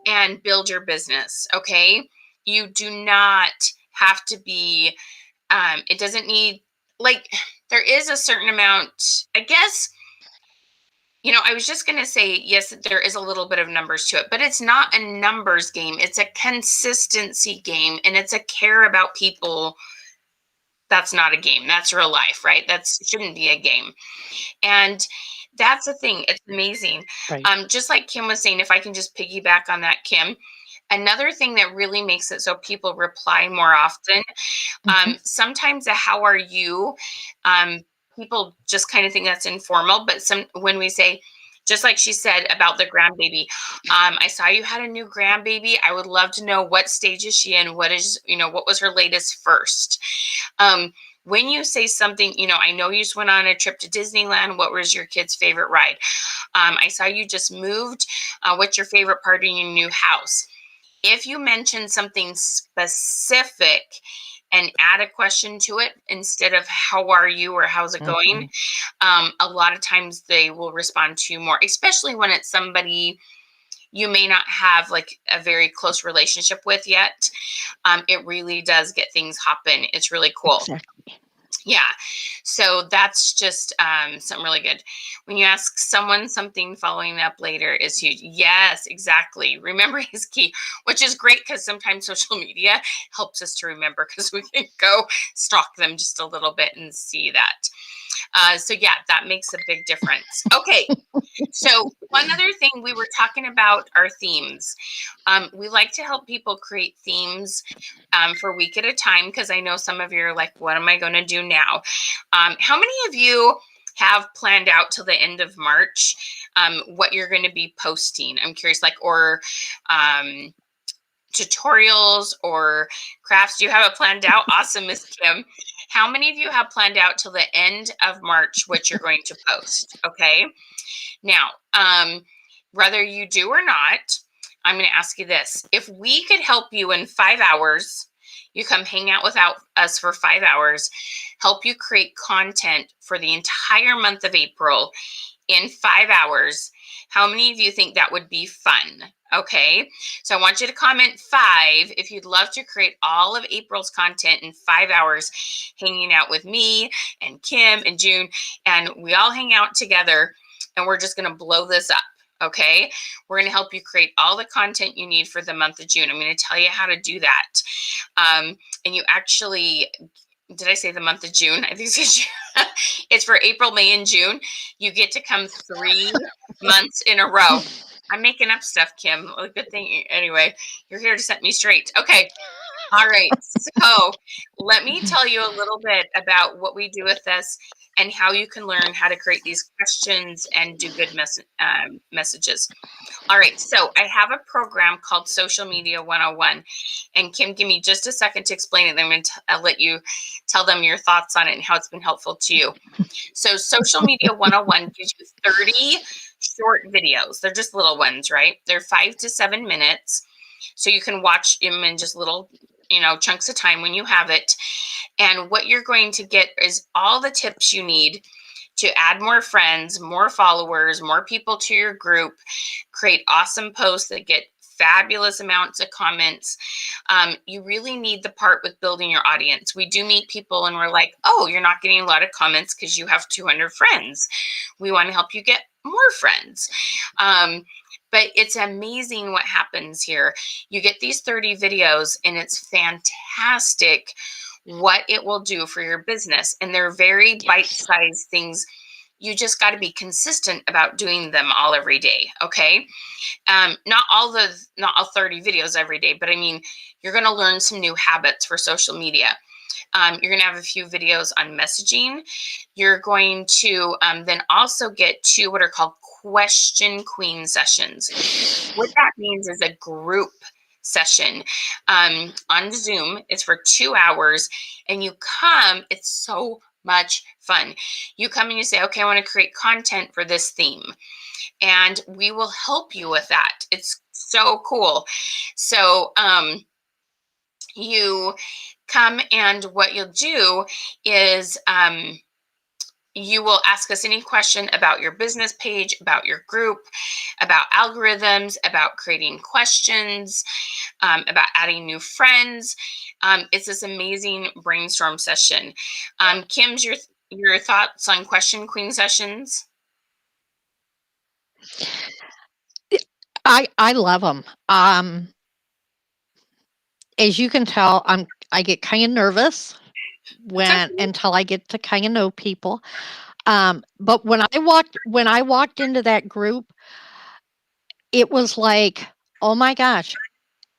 and build your business. Okay, you do not have to be. It doesn't need, like, there is a certain amount, I guess. I was just going to say, yes, there is a little bit of numbers to it, but it's not a numbers game. It's a consistency game, and it's a care about people. That's not a game. That's real life, right? That shouldn't be a game. And that's the thing. It's amazing. Right. Just like Kim was saying, if I can just piggyback on that, Kim, another thing that really makes it so people reply more often, Mhm. sometimes a "how are you," people just kind of think that's informal, but when we say, just like she said about the grandbaby, "I saw you had a new grandbaby. I would love to know what stage is she in. What was her latest first." when you say something, I know you just went on a trip to Disneyland. What was your kid's favorite ride? I saw you just moved. What's your favorite part of your new house? If you mention something specific and add a question to it instead of how are you or how's it going, a lot of times they will respond to you more, especially when it's somebody you may not have like a very close relationship with yet. It really does get things hopping. It's really cool. Exactly. Yeah. So that's just something really good. When you ask someone something, following up later is huge. Yes, exactly. Remember is key, which is great because sometimes social media helps us to remember because we can go stalk them just a little bit and see that. So yeah, that makes a big difference. Okay. So one other thing, we were talking about our themes. We like to help people create themes for a week at a time, because I know some of you are like, what am I going to do now? How many of you have planned out till the end of March what you're going to be posting? I'm curious, like, or tutorials or crafts. Do you have it planned out? Awesome, Miss Kim. How many of you have planned out till the end of March what you're going to post? Okay. Now, whether you do or not, I'm going to ask you this. If we could help you in 5 hours, you come hang out with us for 5 hours, help you create content for the entire month of April in 5 hours, how many of you think that would be fun? Okay, so I want you to comment 5 if you'd love to create all of April's content in 5 hours, hanging out with me and Kim and June, and we all hang out together and we're just going to blow this up. Okay, we're going to help you create all the content you need for the month of June. I'm going to tell you how to do that. And you actually, did I say the month of June? I think it's June. It's for April, May, and June. You get to come 3 months in a row. I'm making up stuff, Kim. Well, good thing. Anyway, you're here to set me straight. Okay. All right. So let me tell you a little bit about what we do with this and how you can learn how to create these questions and do good messages. All right. So I have a program called Social Media 101. And Kim, give me just a second to explain it. Then I'm going to let you tell them your thoughts on it and how it's been helpful to you. So Social Media 101 gives you 30 short videos. They're just little ones, right? They're 5 to 7 minutes. So you can watch them in just little, chunks of time when you have it. And what you're going to get is all the tips you need to add more friends, more followers, more people to your group, create awesome posts that get fabulous amounts of comments. You really need the part with building your audience. We do meet people and we're like, oh, you're not getting a lot of comments because you have 200 friends. We want to help you get more friends. But it's amazing what happens here. You get these 30 videos and it's fantastic what it will do for your business. And they're very bite-sized things. You just got to be consistent about doing them all every day. Okay. Not all 30 videos every day, but I mean, you're going to learn some new habits for social media. You're going to have a few videos on messaging. You're going to then also get 2 what are called question queen sessions. What that means is a group session on Zoom. It's for 2 hours and you come, it's so much fun. You come and you say, okay, I want to create content for this theme. And we will help you with that. It's so cool. So you come and what you'll do is you will ask us any question about your business page, about your group, about algorithms, about creating questions, about adding new friends. It's this amazing brainstorm session. Kim's, your thoughts on question queen sessions? I love them. As you can tell, I get kind of nervous until I get to kind of know people. But when I walked into that group, it was like, oh my gosh,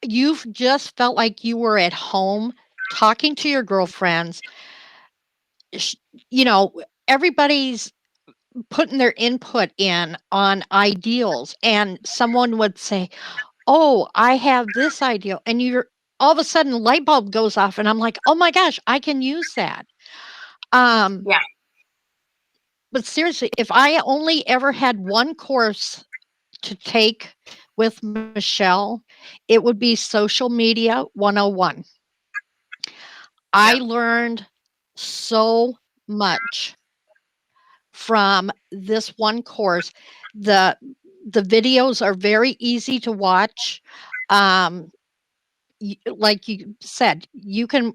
you've just felt like you were at home talking to your girlfriends. Everybody's putting their input in on ideals, and someone would say, oh, I have this idea. And you're all of a sudden light bulb goes off and I'm like, oh my gosh, I can use that. Yeah. But seriously, if I only ever had one course to take with Michelle, it would be Social Media 101. I Yep. learned so much from this one course. The the videos are very easy to watch. Um, like you said, you can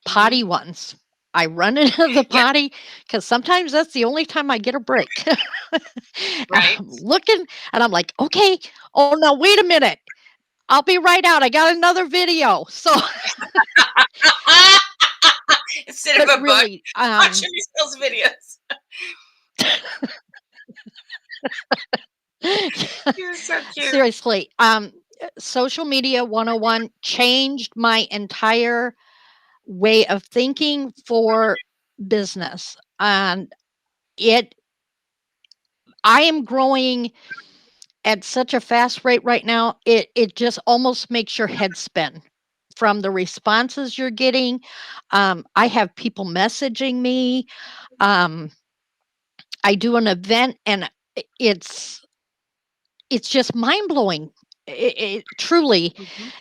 potty ones. I run into the Yeah. potty because sometimes that's the only time I get a break. And Right. I'm looking and I'm like, okay, oh no, wait a minute. I'll be right out. I got another video. So, Instead of but a book, really, watching Michelle's videos. You're so cute. seriously, Social Media 101 changed my entire way of thinking for business. And it, I am growing at such a fast rate right now. It just almost makes your head spin from the responses you're getting. I have people messaging me. Um, I do an event and it's it's just mind blowing. Truly,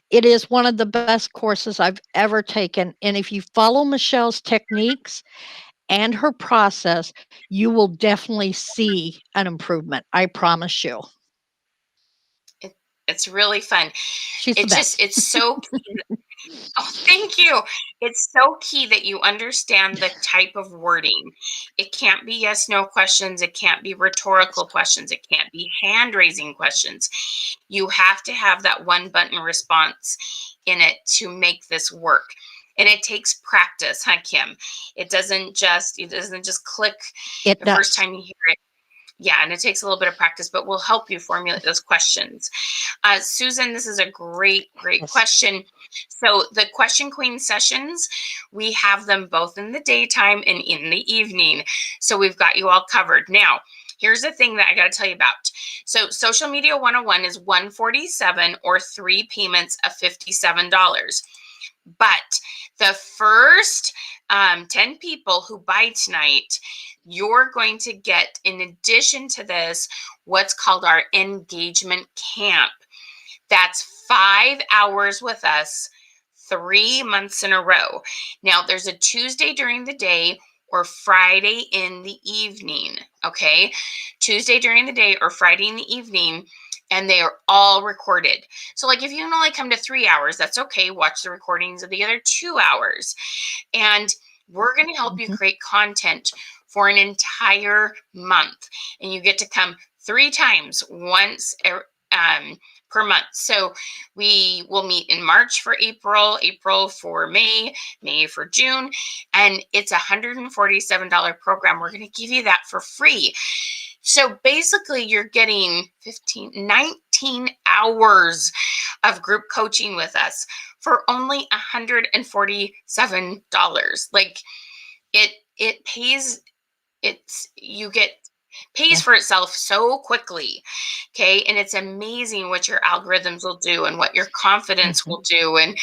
it is one of the best courses I've ever taken. And if you follow Michelle's techniques and her process, you will definitely see an improvement. I promise you. It's really fun. She's the best. It's so key. Oh, thank you. It's so key that you understand the type of wording. It can't be yes, no questions. It can't be rhetorical questions. It can't be hand raising questions. You have to have that one button response in it to make this work. And it takes practice, huh, Kim? It doesn't just click It the first does. time you hear it. Yeah, and it takes a little bit of practice, but we'll help you formulate those questions. Susan, this is a great Yes. question. So the Question Queen sessions, we have them both in the daytime and in the evening. So we've got you all covered. Now, here's the thing that I got to tell you about. So Social Media 101 is $147 or 3 payments of $57. But the first 10 people who buy tonight, you're going to get, in addition to this, what's called our engagement camp. That's 5 hours with us, 3 months in a row. Now, there's a Tuesday during the day or Friday in the evening, okay? Tuesday during the day or Friday in the evening, and they are all recorded. So, like, if you can only come to 3 hours, that's okay. Watch the recordings of the other 2 hours. And we're going to help you create content for an entire month. And you get to come 3 times, once per month. So we will meet in March for April, April for May, May for June, and it's a $147 program. We're going to give you that for free. So basically you're getting 19 hours of group coaching with us for only $147. Like it pays, pays for itself so quickly. Okay. And it's amazing what your algorithms will do and what your confidence will do. And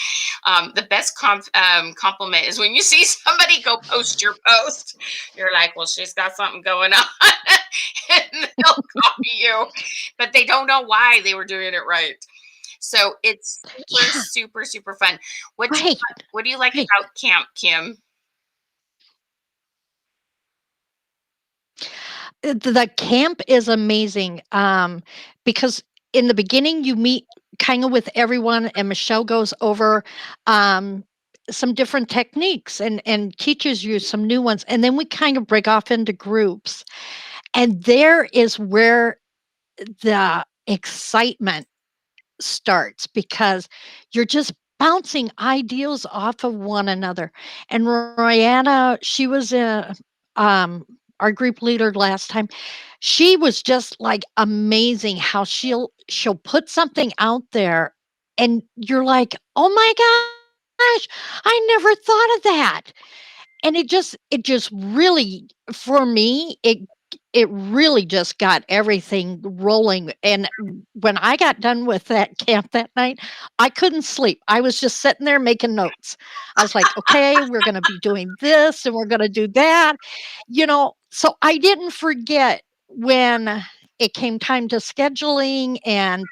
the best compliment is when you see somebody go post your post, you're like, well, she's got something going on. And they'll copy you, but they don't know why they were doing it right. So it's super, super fun. What do you like about camp, Kim? The camp is amazing because in the beginning you meet kind of with everyone and Michelle goes over some different techniques and teaches you some new ones, and then we kind of break off into groups, and there is where the excitement starts because you're just bouncing ideas off of one another. And Rihanna, she was um, our group leader last time. She was just like amazing how she'll put something out there and you're like, "Oh my gosh, I never thought of that." And it just really, for me, it really just got everything rolling. And when I got done with that camp that night, I couldn't sleep. I was just sitting there making notes. I was like, okay, we're going to be doing this and we're going to do that. So I didn't forget when it came time to scheduling and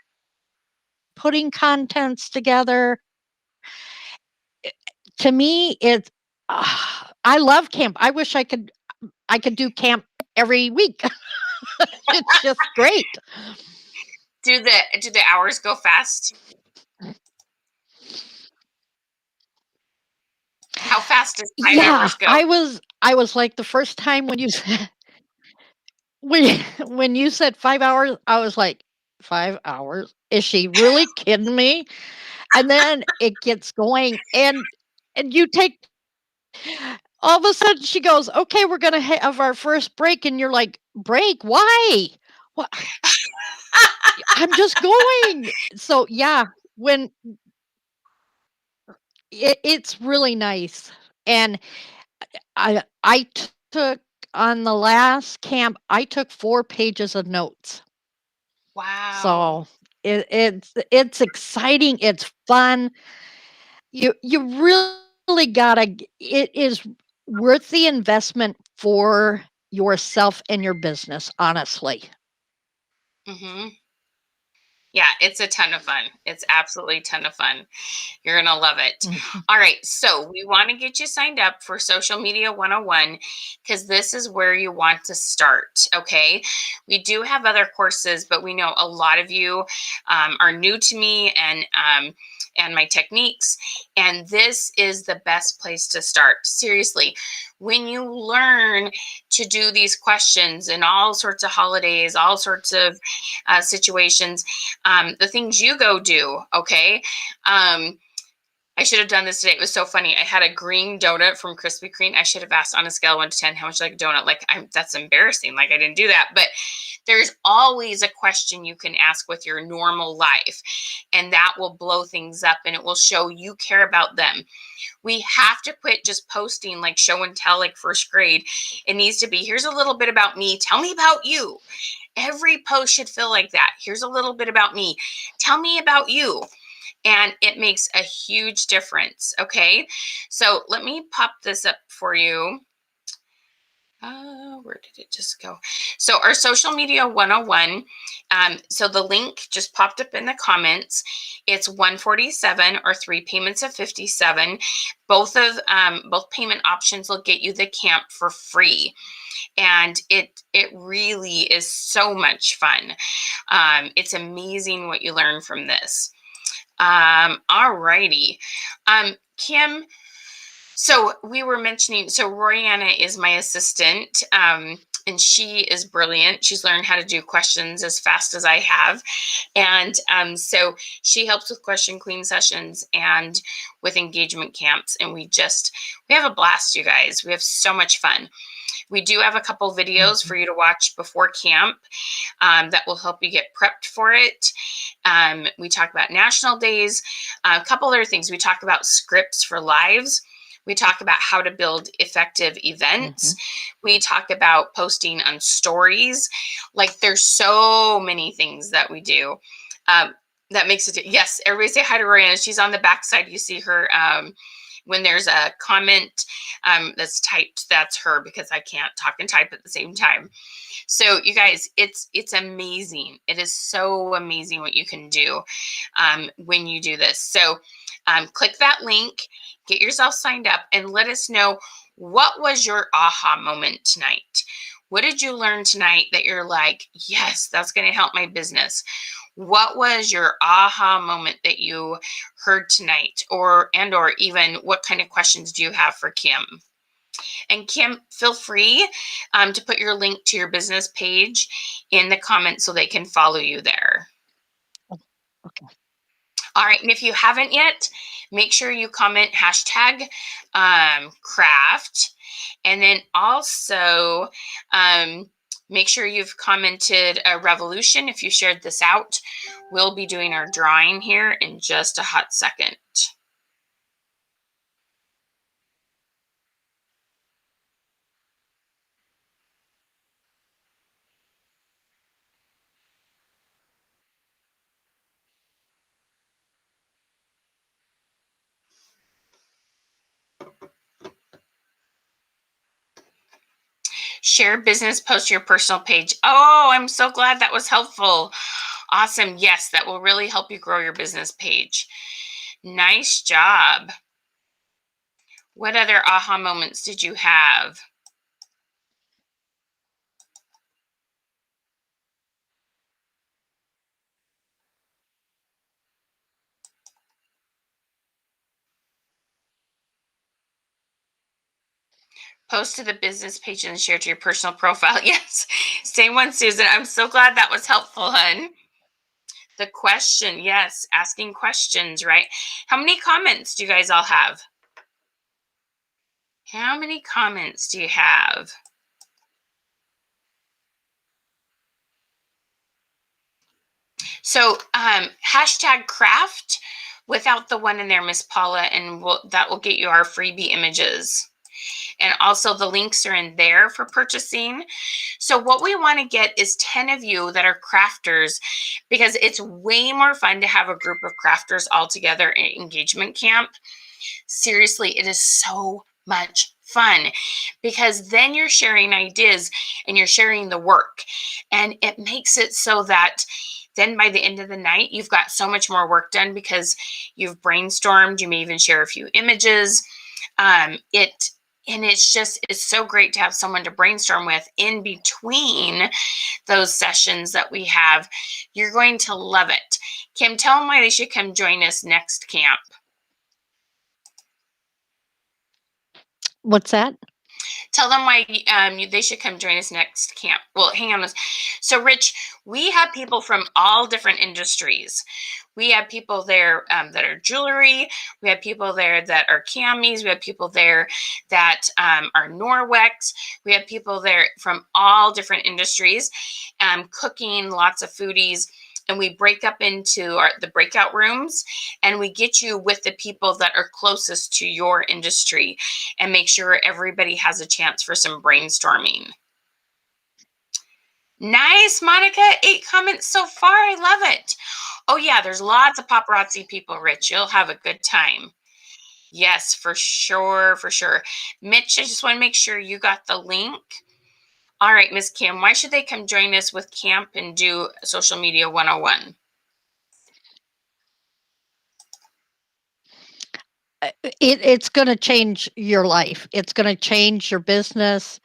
putting contents together. To me, I love camp. I wish I could do camp every week. It's just great. Do the hours go fast? How fast does 5 hours go? I was like the first time when you said when you said 5 hours, I was like, 5 hours? Is she really kidding me? And then it gets going and you take all of a sudden she goes, "Okay, we're going to have our first break." And you're like, "Break? Why?" What? I'm just going. So yeah, when it's really nice. And I took on the last camp, I took 4 pages of notes. Wow. So it's exciting. It's fun. You really gotta. It is worth the investment for yourself and your business. Honestly. Mm-hmm. Yeah, it's a ton of fun. It's absolutely a ton of fun. You're going to love it. Mhm. All right. So we want to get you signed up for Social Media 101 because this is where you want to start. Okay. We do have other courses, but we know a lot of you are new to me and my techniques. And this is the best place to start. Seriously. When you learn to do these questions in all sorts of holidays, all sorts of situations, the things you go do, okay? I should have done this today. It was so funny. I had a green donut from Krispy Kreme. I should have asked on a scale of 1 to 10 how much like a donut. Like, that's embarrassing. Like, I didn't do that. But there's always a question you can ask with your normal life, and that will blow things up and it will show you care about them. We have to quit just posting like show and tell, like first grade. It needs to be, here's a little bit about me. Tell me about you. Every post should feel like that. Here's a little bit about me. Tell me about you. And it makes a huge difference. Okay. So let me pop this up for you. Where did it just go? So our Social Media 101. So the link just popped up in the comments. It's 147 or 3 payments of 57. Both payment options will get you the camp for free. And it really is so much fun. It's amazing what you learn from this. All righty. Kim, so we were mentioning, so Royanna is my assistant, and she is brilliant. She's learned how to do questions as fast as I have. And so she helps with Question Queen sessions and with engagement camps. And we have a blast, you guys. We have so much fun. We do have a couple videos for you to watch before camp that will help you get prepped for it. We talk about national days, a couple other things. We talk about scripts for lives. We talk about how to build effective events. We talk about posting on stories. Like, there's so many things that we do that makes it. Yes, everybody say hi to Royanna. She's on the backside. You see her. When there's a comment that's typed, that's her, because I can't talk and type at the same time. So you guys, it's amazing. It is so amazing what you can do when you do this. So click that link, get yourself signed up, and let us know, what was your aha moment tonight? What did you learn tonight that you're like, yes, that's going to help my business? What was your aha moment that you heard tonight? Or even what kind of questions do you have for Kim? And Kim, feel free to put your link to your business page in the comments so they can follow you there. Okay. All right. And if you haven't yet, make sure you comment hashtag craft. And then also make sure you've commented a revolution if you shared this out. We'll be doing our drawing here in just a hot second. Share business post to your personal page. Oh, I'm so glad that was helpful. Awesome. Yes, that will really help you grow your business page. Nice job. What other aha moments did you have? Post to the business page and share to your personal profile. Yes, same one, Susan. I'm so glad that was helpful, hun. The question, yes, asking questions, right? How many comments do you guys all have? How many comments do you have? So hashtag craft without the one in there, Miss Paula, and that will get you our freebie images. And also the links are in there for purchasing. So what we want to get is 10 of you that are crafters, because it's way more fun to have a group of crafters all together in engagement camp. Seriously, it is so much fun, because then you're sharing ideas and you're sharing the work, and it makes it so that then by the end of the night, you've got so much more work done because you've brainstormed. You may even share a few images. And it's so great to have someone to brainstorm with in between those sessions that we have. You're going to love it. Kim, tell them why they should come join us next camp. What's that? Tell them why they should come join us next camp. Well, hang on. So, Rich, we have people from all different industries. We have people there that are jewelry. We have people there that are camis. We have people there that are Norwex. We have people there from all different industries, cooking, lots of foodies. And we break up into the breakout rooms, and we get you with the people that are closest to your industry and make sure everybody has a chance for some brainstorming. Nice, Monica. 8 comments so far. I love it. Oh, yeah, there's lots of paparazzi people, Rich. You'll have a good time. Yes, for sure, for sure. Mitch, I just want to make sure you got the link. All right, Miss Kim, why should they come join us with camp and do Social Media 101? It's going to change your life. It's going to change your business.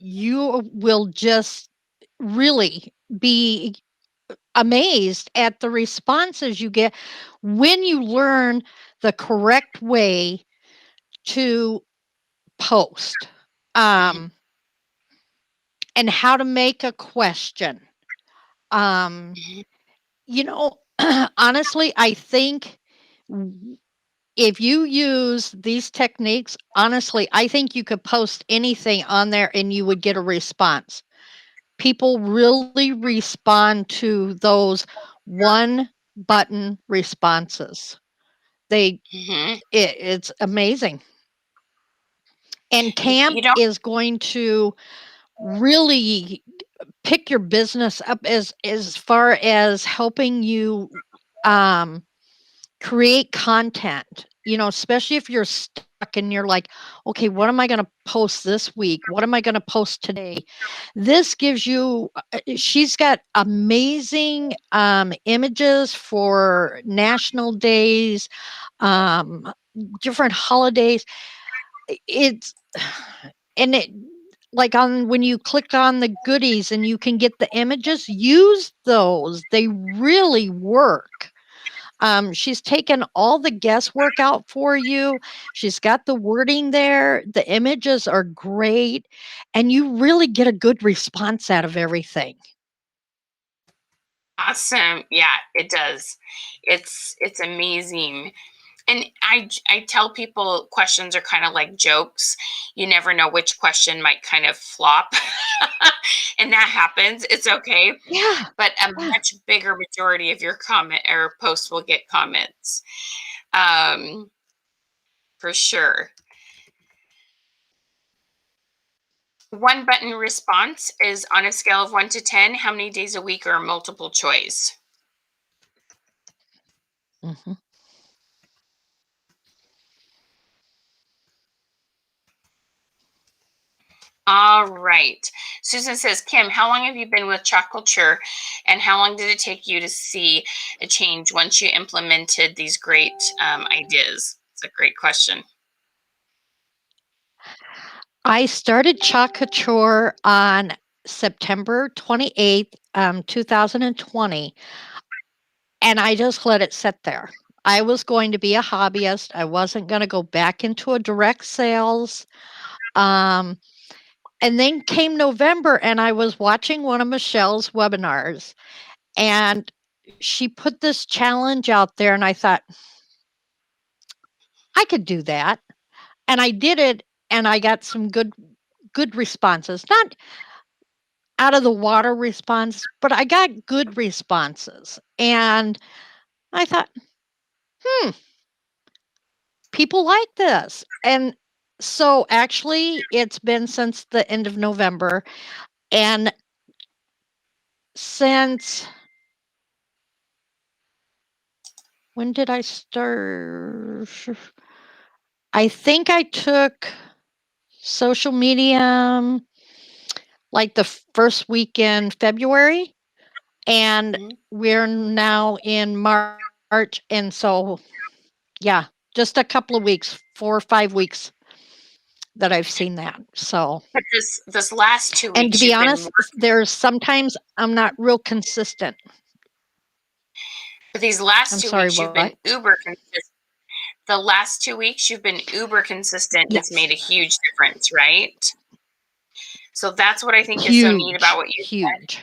You will just really be amazed at the responses you get when you learn the correct way to post, and how to make a question. Um, you know, honestly, I think if you use these techniques, honestly, I think you could post anything on there and you would get a response. People really respond to those one button responses. It's amazing. And camp is going to really pick your business up as far as helping you create content, especially if you're stuck and you're like, okay, what am I going to post this week? What am I going to post today? This gives you, she's got amazing images for national days, different holidays. It's, and it, like when you click on the goodies and you can get the images, use those. They really work. She's taken all the guesswork out for you. She's got the wording there. The images are great, and you really get a good response out of everything. Awesome. Yeah, it does. It's amazing. And I tell people questions are kind of like jokes. You never know which question might kind of flop. And that happens. It's okay. Yeah. But a much bigger majority of your comment or posts will get comments. For sure. One button response is on a scale of 1 to 10. How many days a week are multiple choice? Mm-hmm. All right. Susan says, Kim, how long have you been with Chalk Culture, and how long did it take you to see a change once you implemented these great ideas? It's a great question. I started Chalk Couture on September 28th, 2020, and I just let it sit there. I was going to be a hobbyist. I wasn't going to go back into a direct sales. And then came November, and I was watching one of Michelle's webinars, and she put this challenge out there, and I thought, I could do that. And I did it, and I got some good responses. Not out of the water response, but I got good responses. And I thought, people like this. And so actually, it's been since the end of November. And since when did I start? I think I took social media like the first week in February. And we're now in March. And so, yeah, just a couple of weeks, 4 or 5 weeks that I've seen that. So, But this last 2 weeks, and to be honest, there's sometimes I'm not real consistent. But these last I'm 2 sorry, weeks, you've been uber consistent. The last 2 weeks, you've been uber consistent. Yes. It's made a huge difference, right? So that's what I think is so neat about what you said.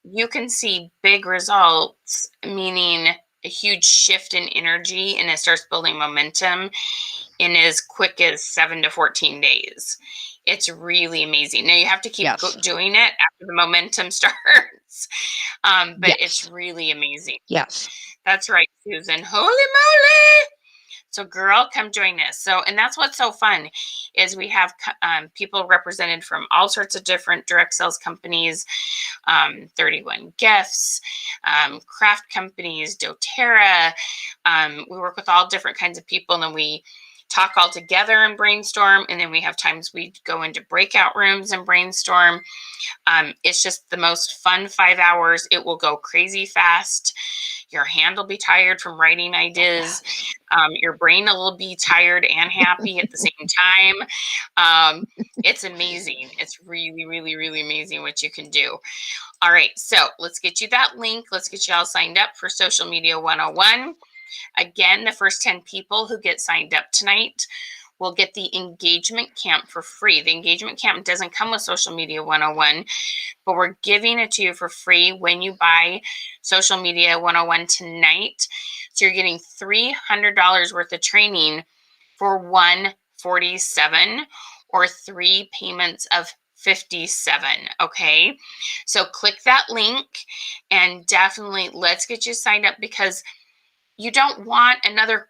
You can see big results, meaning a huge shift in energy, and it starts building momentum in as quick as 7 to 14 days. It's really amazing. Now you have to keep doing it after the momentum starts, but it's really amazing. Yes. That's right, Susan. Holy moly! So girl, come join us. So, and that's what's so fun is we have people represented from all sorts of different direct sales companies, 31 Gifts, craft companies, doTERRA. We work with all different kinds of people, and then we talk all together and brainstorm. And then we have times we go into breakout rooms and brainstorm. It's just the most fun 5 hours. It will go crazy fast. Your hand will be tired from writing ideas. Your brain will be tired and happy at the same time. It's amazing. It's really, really, really amazing what you can do. All right, so let's get you that link. Let's get you all signed up for Social Media 101. Again, the first 10 people who get signed up tonight will get the engagement camp for free. The engagement camp doesn't come with Social Media 101, but we're giving it to you for free when you buy Social Media 101 tonight. So you're getting $300 worth of training for $147 or 3 payments of $57. Okay, so click that link and definitely let's get you signed up, because you don't want another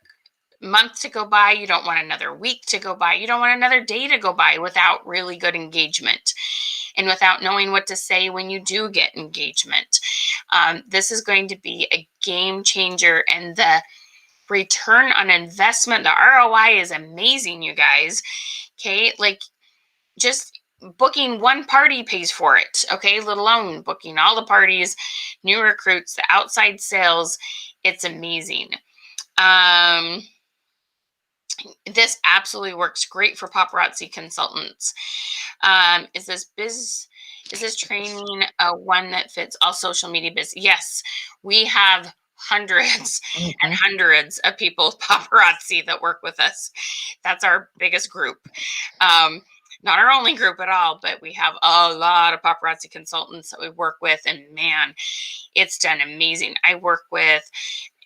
month to go by. You don't want another week to go by. You don't want another day to go by without really good engagement and without knowing what to say when you do get engagement. This is going to be a game changer, and the return on investment, the ROI is amazing, you guys. Okay, like just booking one party pays for it, okay, let alone booking all the parties, new recruits, the outside sales. It's amazing. This absolutely works great for paparazzi consultants. Is this training one that fits all social media business? Yes, we have hundreds and hundreds of people with paparazzi that work with us. That's our biggest group. Not our only group at all, but we have a lot of paparazzi consultants that we work with, and man, it's done amazing. I work with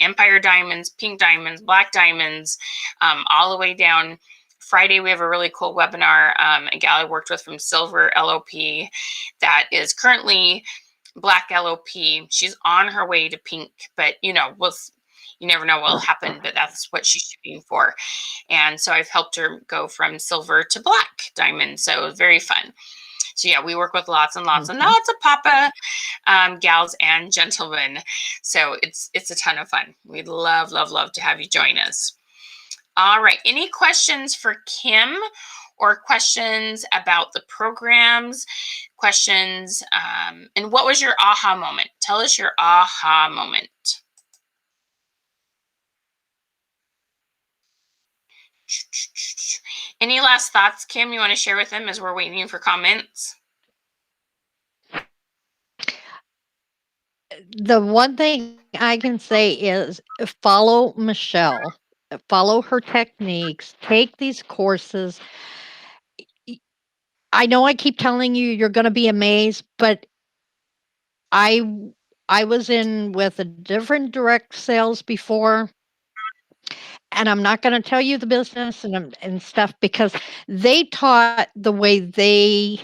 Empire Diamonds, Pink Diamonds, Black Diamonds, all the way down. Friday, we have a really cool webinar. A gal I worked with from Silver LOP that is currently Black LOP. She's on her way to Pink, but you never know what will happen, but that's what she's shooting for. And so I've helped her go from Silver to Black Diamond. So it was very fun. So yeah, we work with lots and lots and lots of papa gals and gentlemen. So it's a ton of fun. We'd love, love, love to have you join us. All right. Any questions for Kim or questions about the programs, questions, and what was your aha moment? Tell us your aha moment. Any last thoughts, Kim, you want to share with them as we're waiting for comments? The one thing I can say is follow Michelle, follow her techniques, take these courses. I know I keep telling you you're going to be amazed, but I I was in with a different direct sales before, and I'm not going to tell you the business and stuff because they taught the way they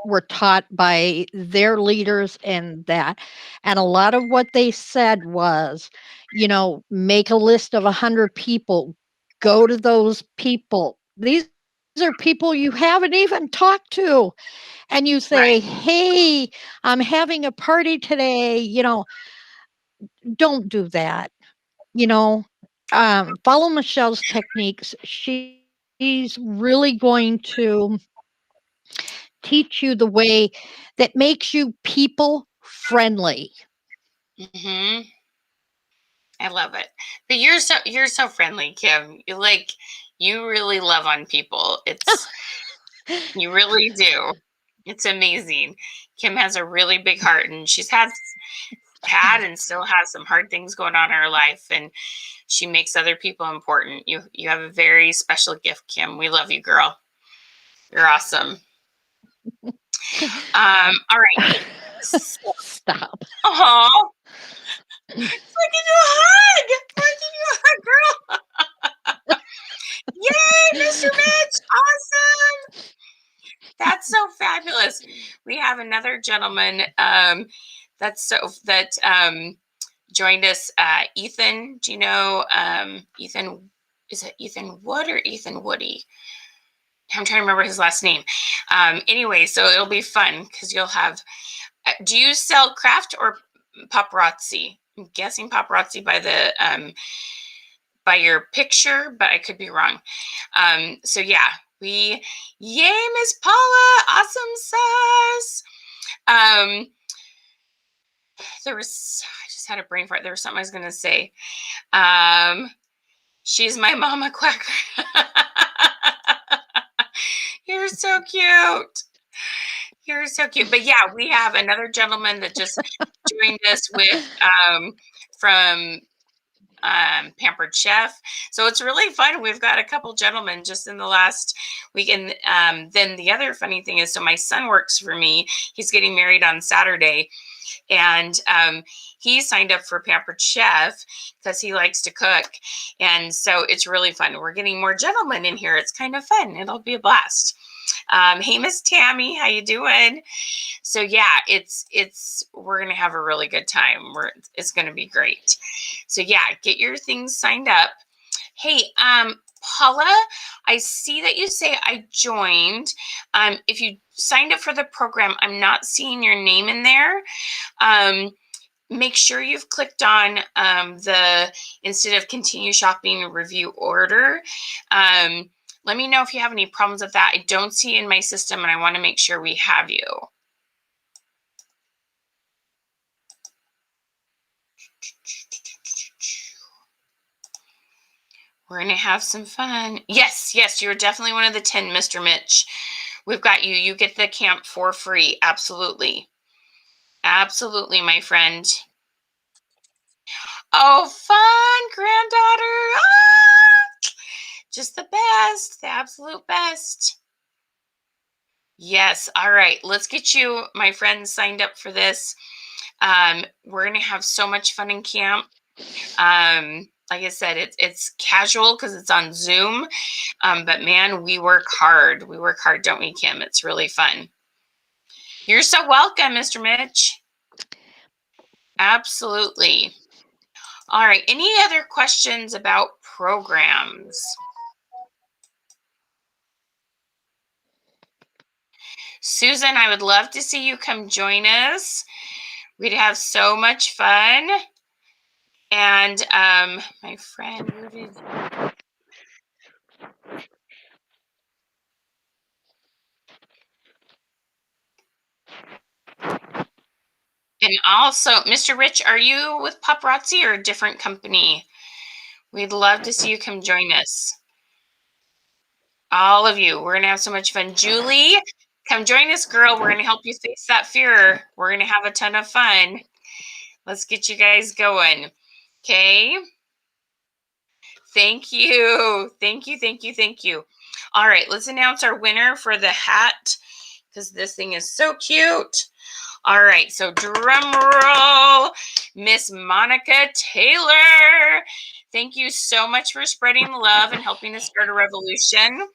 were taught by their leaders and that. And a lot of what they said was, make a list of 100 people, go to those people. These are people you haven't even talked to. And you say, Right. hey, I'm having a party today. Don't do that. You know, follow Michelle's techniques. She's really going to teach you the way that makes you people friendly. Hmm. I love it. But you're so friendly, Kim. You really love on people. You really do. It's amazing. Kim has a really big heart, and she's had and still has some hard things going on in her life, and she makes other people important. You have a very special gift, Kim. We love you, girl. You're awesome. All right. Stop. Oh, I can do a hug. I can do a hug, girl. Yay, Mr. Mitch. Awesome. That's so fabulous. We have another gentleman that joined us, Ethan. Do you know Ethan? Is it Ethan Wood or Ethan Woody? I'm trying to remember his last name. Anyway, so it'll be fun because you'll have. Do you sell craft or paparazzi? I'm guessing paparazzi by your picture, but I could be wrong. So yeah, yay, Miss Paula, awesome sauce. I just had a brain fart. There was something I was gonna say. She's my mama quacker. You're so cute. You're so cute. But yeah, we have another gentleman that just joined us from Pampered Chef. So it's really fun. We've got a couple gentlemen just in the last week. And then the other funny thing is, so my son works for me. He's getting married on Saturday. And he signed up for Pampered Chef because he likes to cook. And so it's really fun. We're getting more gentlemen in here. It's kind of fun. It'll be a blast. Hey, Miss Tammy, how you doing? So yeah, we're gonna have a really good time. It's gonna be great. So yeah, get your things signed up. Hey, Paula, I see that you say I joined. If you signed up for the program, I'm not seeing your name in there. Make sure you've clicked on instead of continue shopping review order. Let me know if you have any problems with that. I don't see it in my system, and I want to make sure we have you. We're going to have some fun. Yes, you're definitely one of the 10, Mr. Mitch. We've got you. You get the camp for free. Absolutely. Absolutely, my friend. Oh, fun, granddaughter. Ah! Just the best, the absolute best. Yes. All right. Let's get you, my friend, signed up for this. We're going to have so much fun in camp. Like I said, it's casual because it's on Zoom. But man, we work hard. We work hard, don't we, Kim? It's really fun. You're so welcome, Mr. Mitch. Absolutely. All right. Any other questions about programs? Susan, I would love to see you come join us. We'd have so much fun. And my friend, And also, Mr. Rich, are you with Paparazzi or a different company? We'd love to see you come join us. All of you. We're going to have so much fun. Julie, come join us, girl. We're going to help you face that fear. We're going to have a ton of fun. Let's get you guys going. Okay. Thank you. Thank you. Thank you. Thank you. All right. Let's announce our winner for the hat because this thing is so cute. All right. So drum roll, Miss Monica Taylor. Thank you so much for spreading love and helping us start a revolution.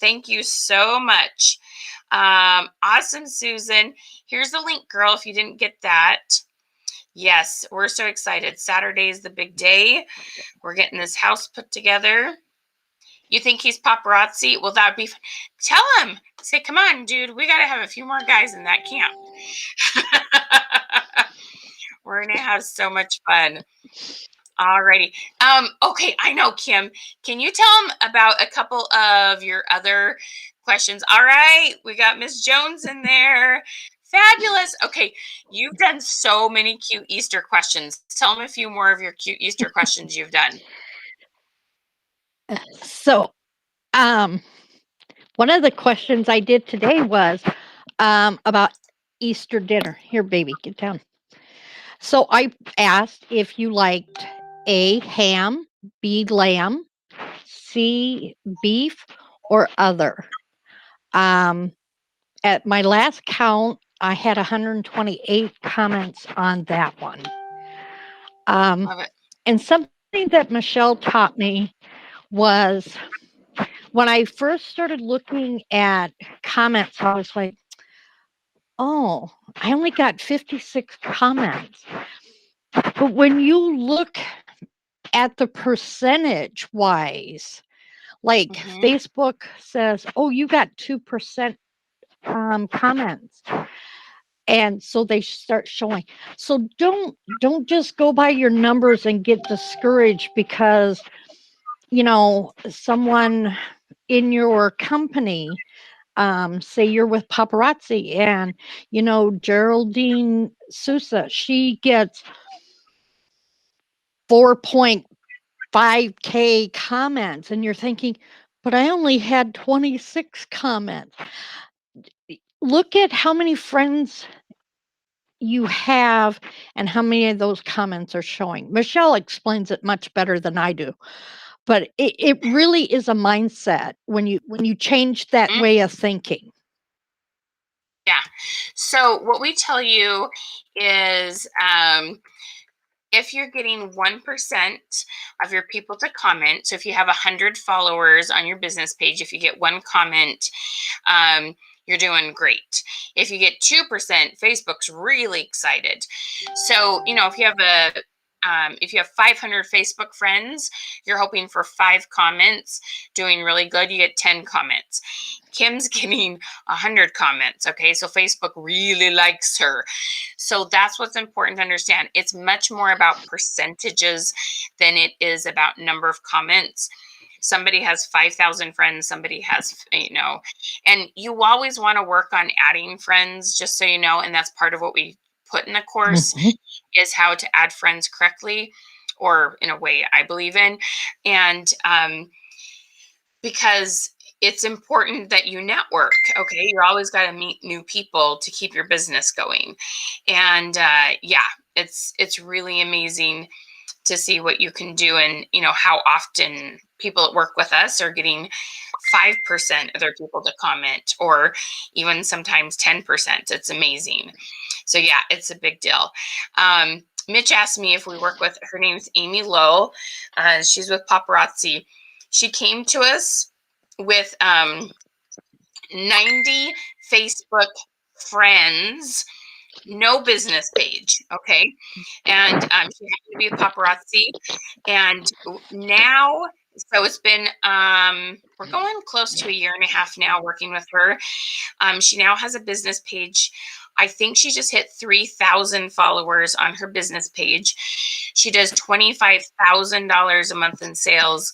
Thank you so much. Awesome, Susan. Here's the link, girl, if you didn't get that. Yes, we're so excited. Saturday is the big day. We're getting this house put together. You think he's paparazzi? Well, that'd be fun. Tell him. Say, come on, dude. We got to have a few more guys in that camp. We're going to have so much fun. Alrighty. Okay, I know, Kim. Can you tell them about a couple of your other questions? All right, we got Miss Jones in there. Fabulous. Okay, you've done so many cute Easter questions. Tell them a few more of your cute Easter questions you've done. So, one of the questions I did today was about Easter dinner. Here, baby, get down. So I asked if you liked A, ham, B, lamb, C, beef, or other. At my last count, I had 128 comments on that one. Love it. And something that Michelle taught me was when I first started looking at comments, I was like, oh, I only got 56 comments. But when you look at the percentage wise, like Facebook says, oh, you got 2% comments. And so they start showing. So don't just go by your numbers and get discouraged because, you know, someone in your company, say you're with Paparazzi and, you know, Geraldine Sousa, she gets 4.5K comments and you're thinking, but I only had 26 comments. Look at how many friends you have and how many of those comments are showing. Michelle explains it much better than I do. But it really is a mindset when you change that way of thinking. Yeah. So what we tell you is if you're getting 1% of your people to comment, so if you have 100 followers on your business page, if you get one comment, you're doing great. If you get 2%, Facebook's really excited. So, you know, if you have 500 Facebook friends, you're hoping for 5 comments, doing really good, you get 10 comments. Kim's getting 100 comments, okay? So Facebook really likes her. So that's what's important to understand. It's much more about percentages than it is about number of comments. Somebody has 5,000 friends, somebody has, you know, and you always want to work on adding friends, just so you know, and that's part of what we put in the course is how to add friends correctly, or in a way I believe in. And because it's important that you network. Okay, you're always got to meet new people to keep your business going. And yeah, it's really amazing to see what you can do, and you know how often people that work with us are getting 5% of their people to comment, or even sometimes 10%. It's amazing. So yeah, it's a big deal. Mitch asked me if we work with, her name is Amy Lowe. She's with Paparazzi. She came to us with 90 Facebook friends, no business page, okay? And she happened to be a Paparazzi. And now, so it's been, we're going close to a year and a half now working with her. She now has a business page. I think she just hit 3,000 followers on her business page. She does $25,000 a month in sales,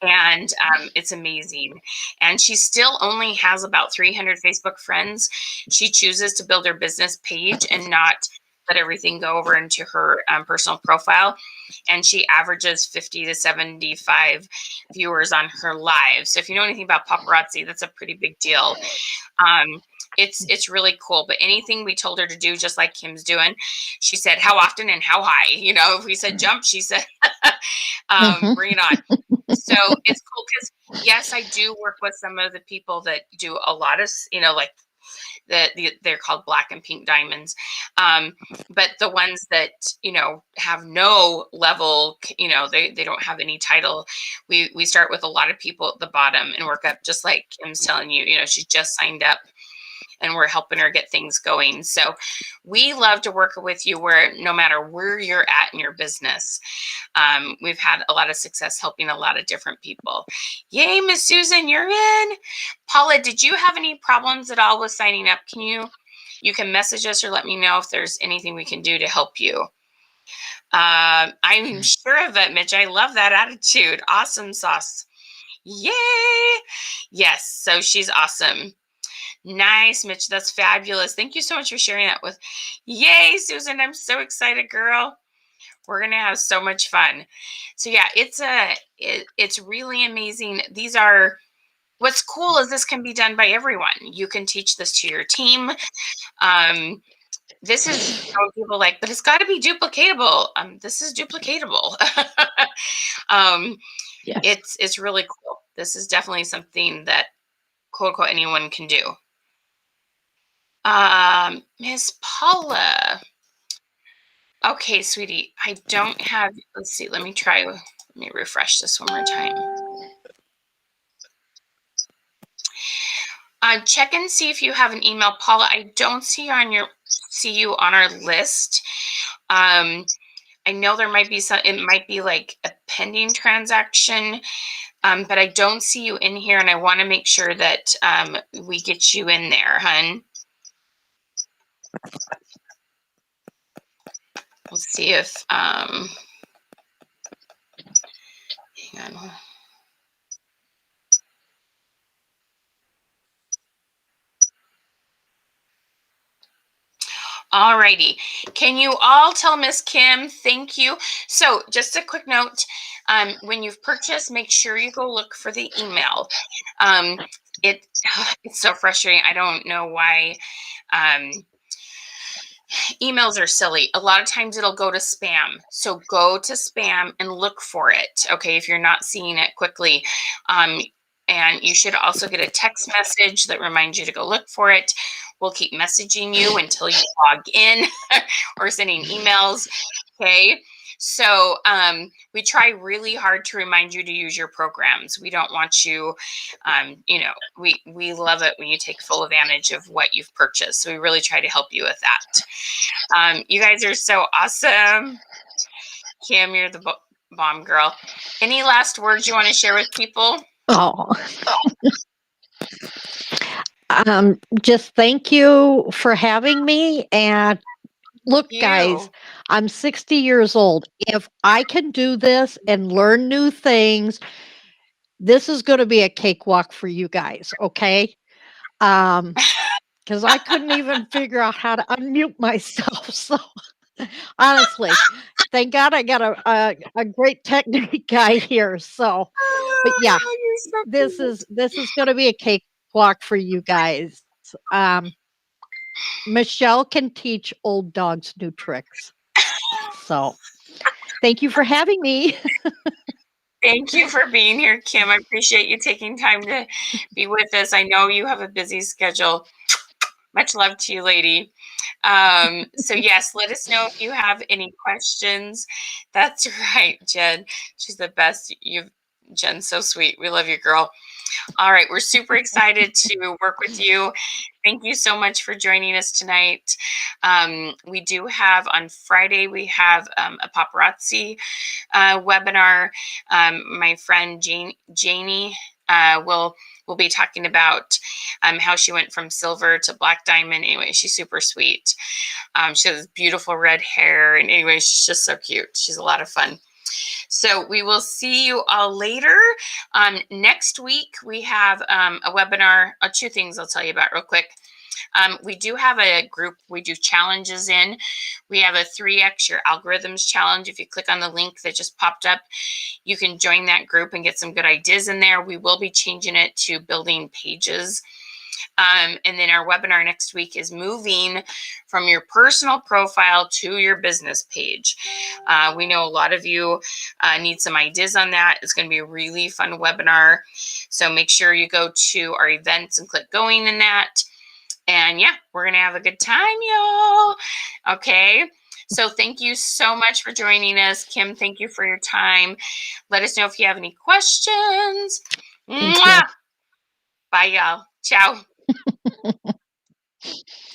and it's amazing. And she still only has about 300 Facebook friends. She chooses to build her business page and not let everything go over into her personal profile, and she averages 50 to 75 viewers on her live. So if you know anything about paparazzi, that's a pretty big deal. It's really cool. But anything we told her to do, just like Kim's doing, she said how often and how high. If we said jump, she said bring it on. So it's cool because yes, I do work with some of the people that do a lot of like they're called black and pink diamonds, but the ones that have no level, they don't have any title. We start with a lot of people at the bottom and work up, just like Kim's telling you. She just signed up and we're helping her get things going. So we love to work with you where no matter where you're at in your business. We've had a lot of success helping a lot of different people. Yay, Miss Susan, you're in. Paula, did you have any problems at all with signing up? You can message us or let me know if there's anything we can do to help you. I'm sure of it, Mitch. I love that attitude. Awesome sauce. Yay. Yes, so she's awesome. Nice, Mitch. That's fabulous. Thank you so much for sharing that with. Yay, Susan. I'm so excited, girl. We're going to have so much fun. So yeah, it's really amazing. What's cool is this can be done by everyone. You can teach this to your team. This is people like, but it's got to be duplicatable. This is duplicatable. Yes. It's really cool. This is definitely something that quote unquote anyone can do. Miss Paula. Okay, sweetie, I don't have, let's see, let me refresh this one more time. Check and see if you have an email. Paula, I don't see you on our list. I know there might be it might be like a pending transaction, but I don't see you in here, and I want to make sure that we get you in there, hun. We'll see if, hang on. Alrighty. Can you all tell Miss Kim thank you? So just a quick note, when you've purchased, make sure you go look for the email. It's so frustrating. I don't know why emails are silly. A lot of times it'll go to spam. So go to spam and look for it. Okay, if you're not seeing it quickly. And you should also get a text message that reminds you to go look for it. We'll keep messaging you until you log in or sending emails. Okay. So we try really hard to remind you to use your programs. We don't want you, we love it when you take full advantage of what you've purchased. So we really try to help you with that. You guys are so awesome. Kim, you're the bomb girl. Any last words you want to share with people? Oh. Just thank you for having me. And look, guys, I'm 60 years old. If I can do this and learn new things, this is going to be a cakewalk for you guys. Okay. Because I couldn't even figure out how to unmute myself. So honestly, thank God I got a great technique guy here. So, but yeah, this is going to be a cakewalk for you guys. Michelle can teach old dogs new tricks. So thank you for having me. Thank you for being here, Kim. I appreciate you taking time to be with us. I know you have a busy schedule. Much love to you, lady. So yes, let us know if you have any questions. That's right, Jen. She's the best. Jen's so sweet. We love you, girl. All right, we're super excited to work with you. Thank you so much for joining us tonight. We do have on Friday, we have a paparazzi webinar. My friend Janie will be talking about how she went from silver to black diamond. Anyway, she's super sweet. She has beautiful red hair. And anyway, she's just so cute. She's a lot of fun. So we will see you all later. Next week, we have a webinar. Two things I'll tell you about real quick. We do have a group we do challenges in. We have a 3x your algorithms challenge. If you click on the link that just popped up, you can join that group and get some good ideas in there. We will be changing it to building pages. And then our webinar next week is moving from your personal profile to your business page. We know a lot of you need some ideas on that. It's going to be a really fun webinar. So make sure you go to our events and click going in that. And yeah, we're going to have a good time, y'all. Okay. So thank you so much for joining us. Kim, thank you for your time. Let us know if you have any questions. Thank you. Bye, y'all. Ciao.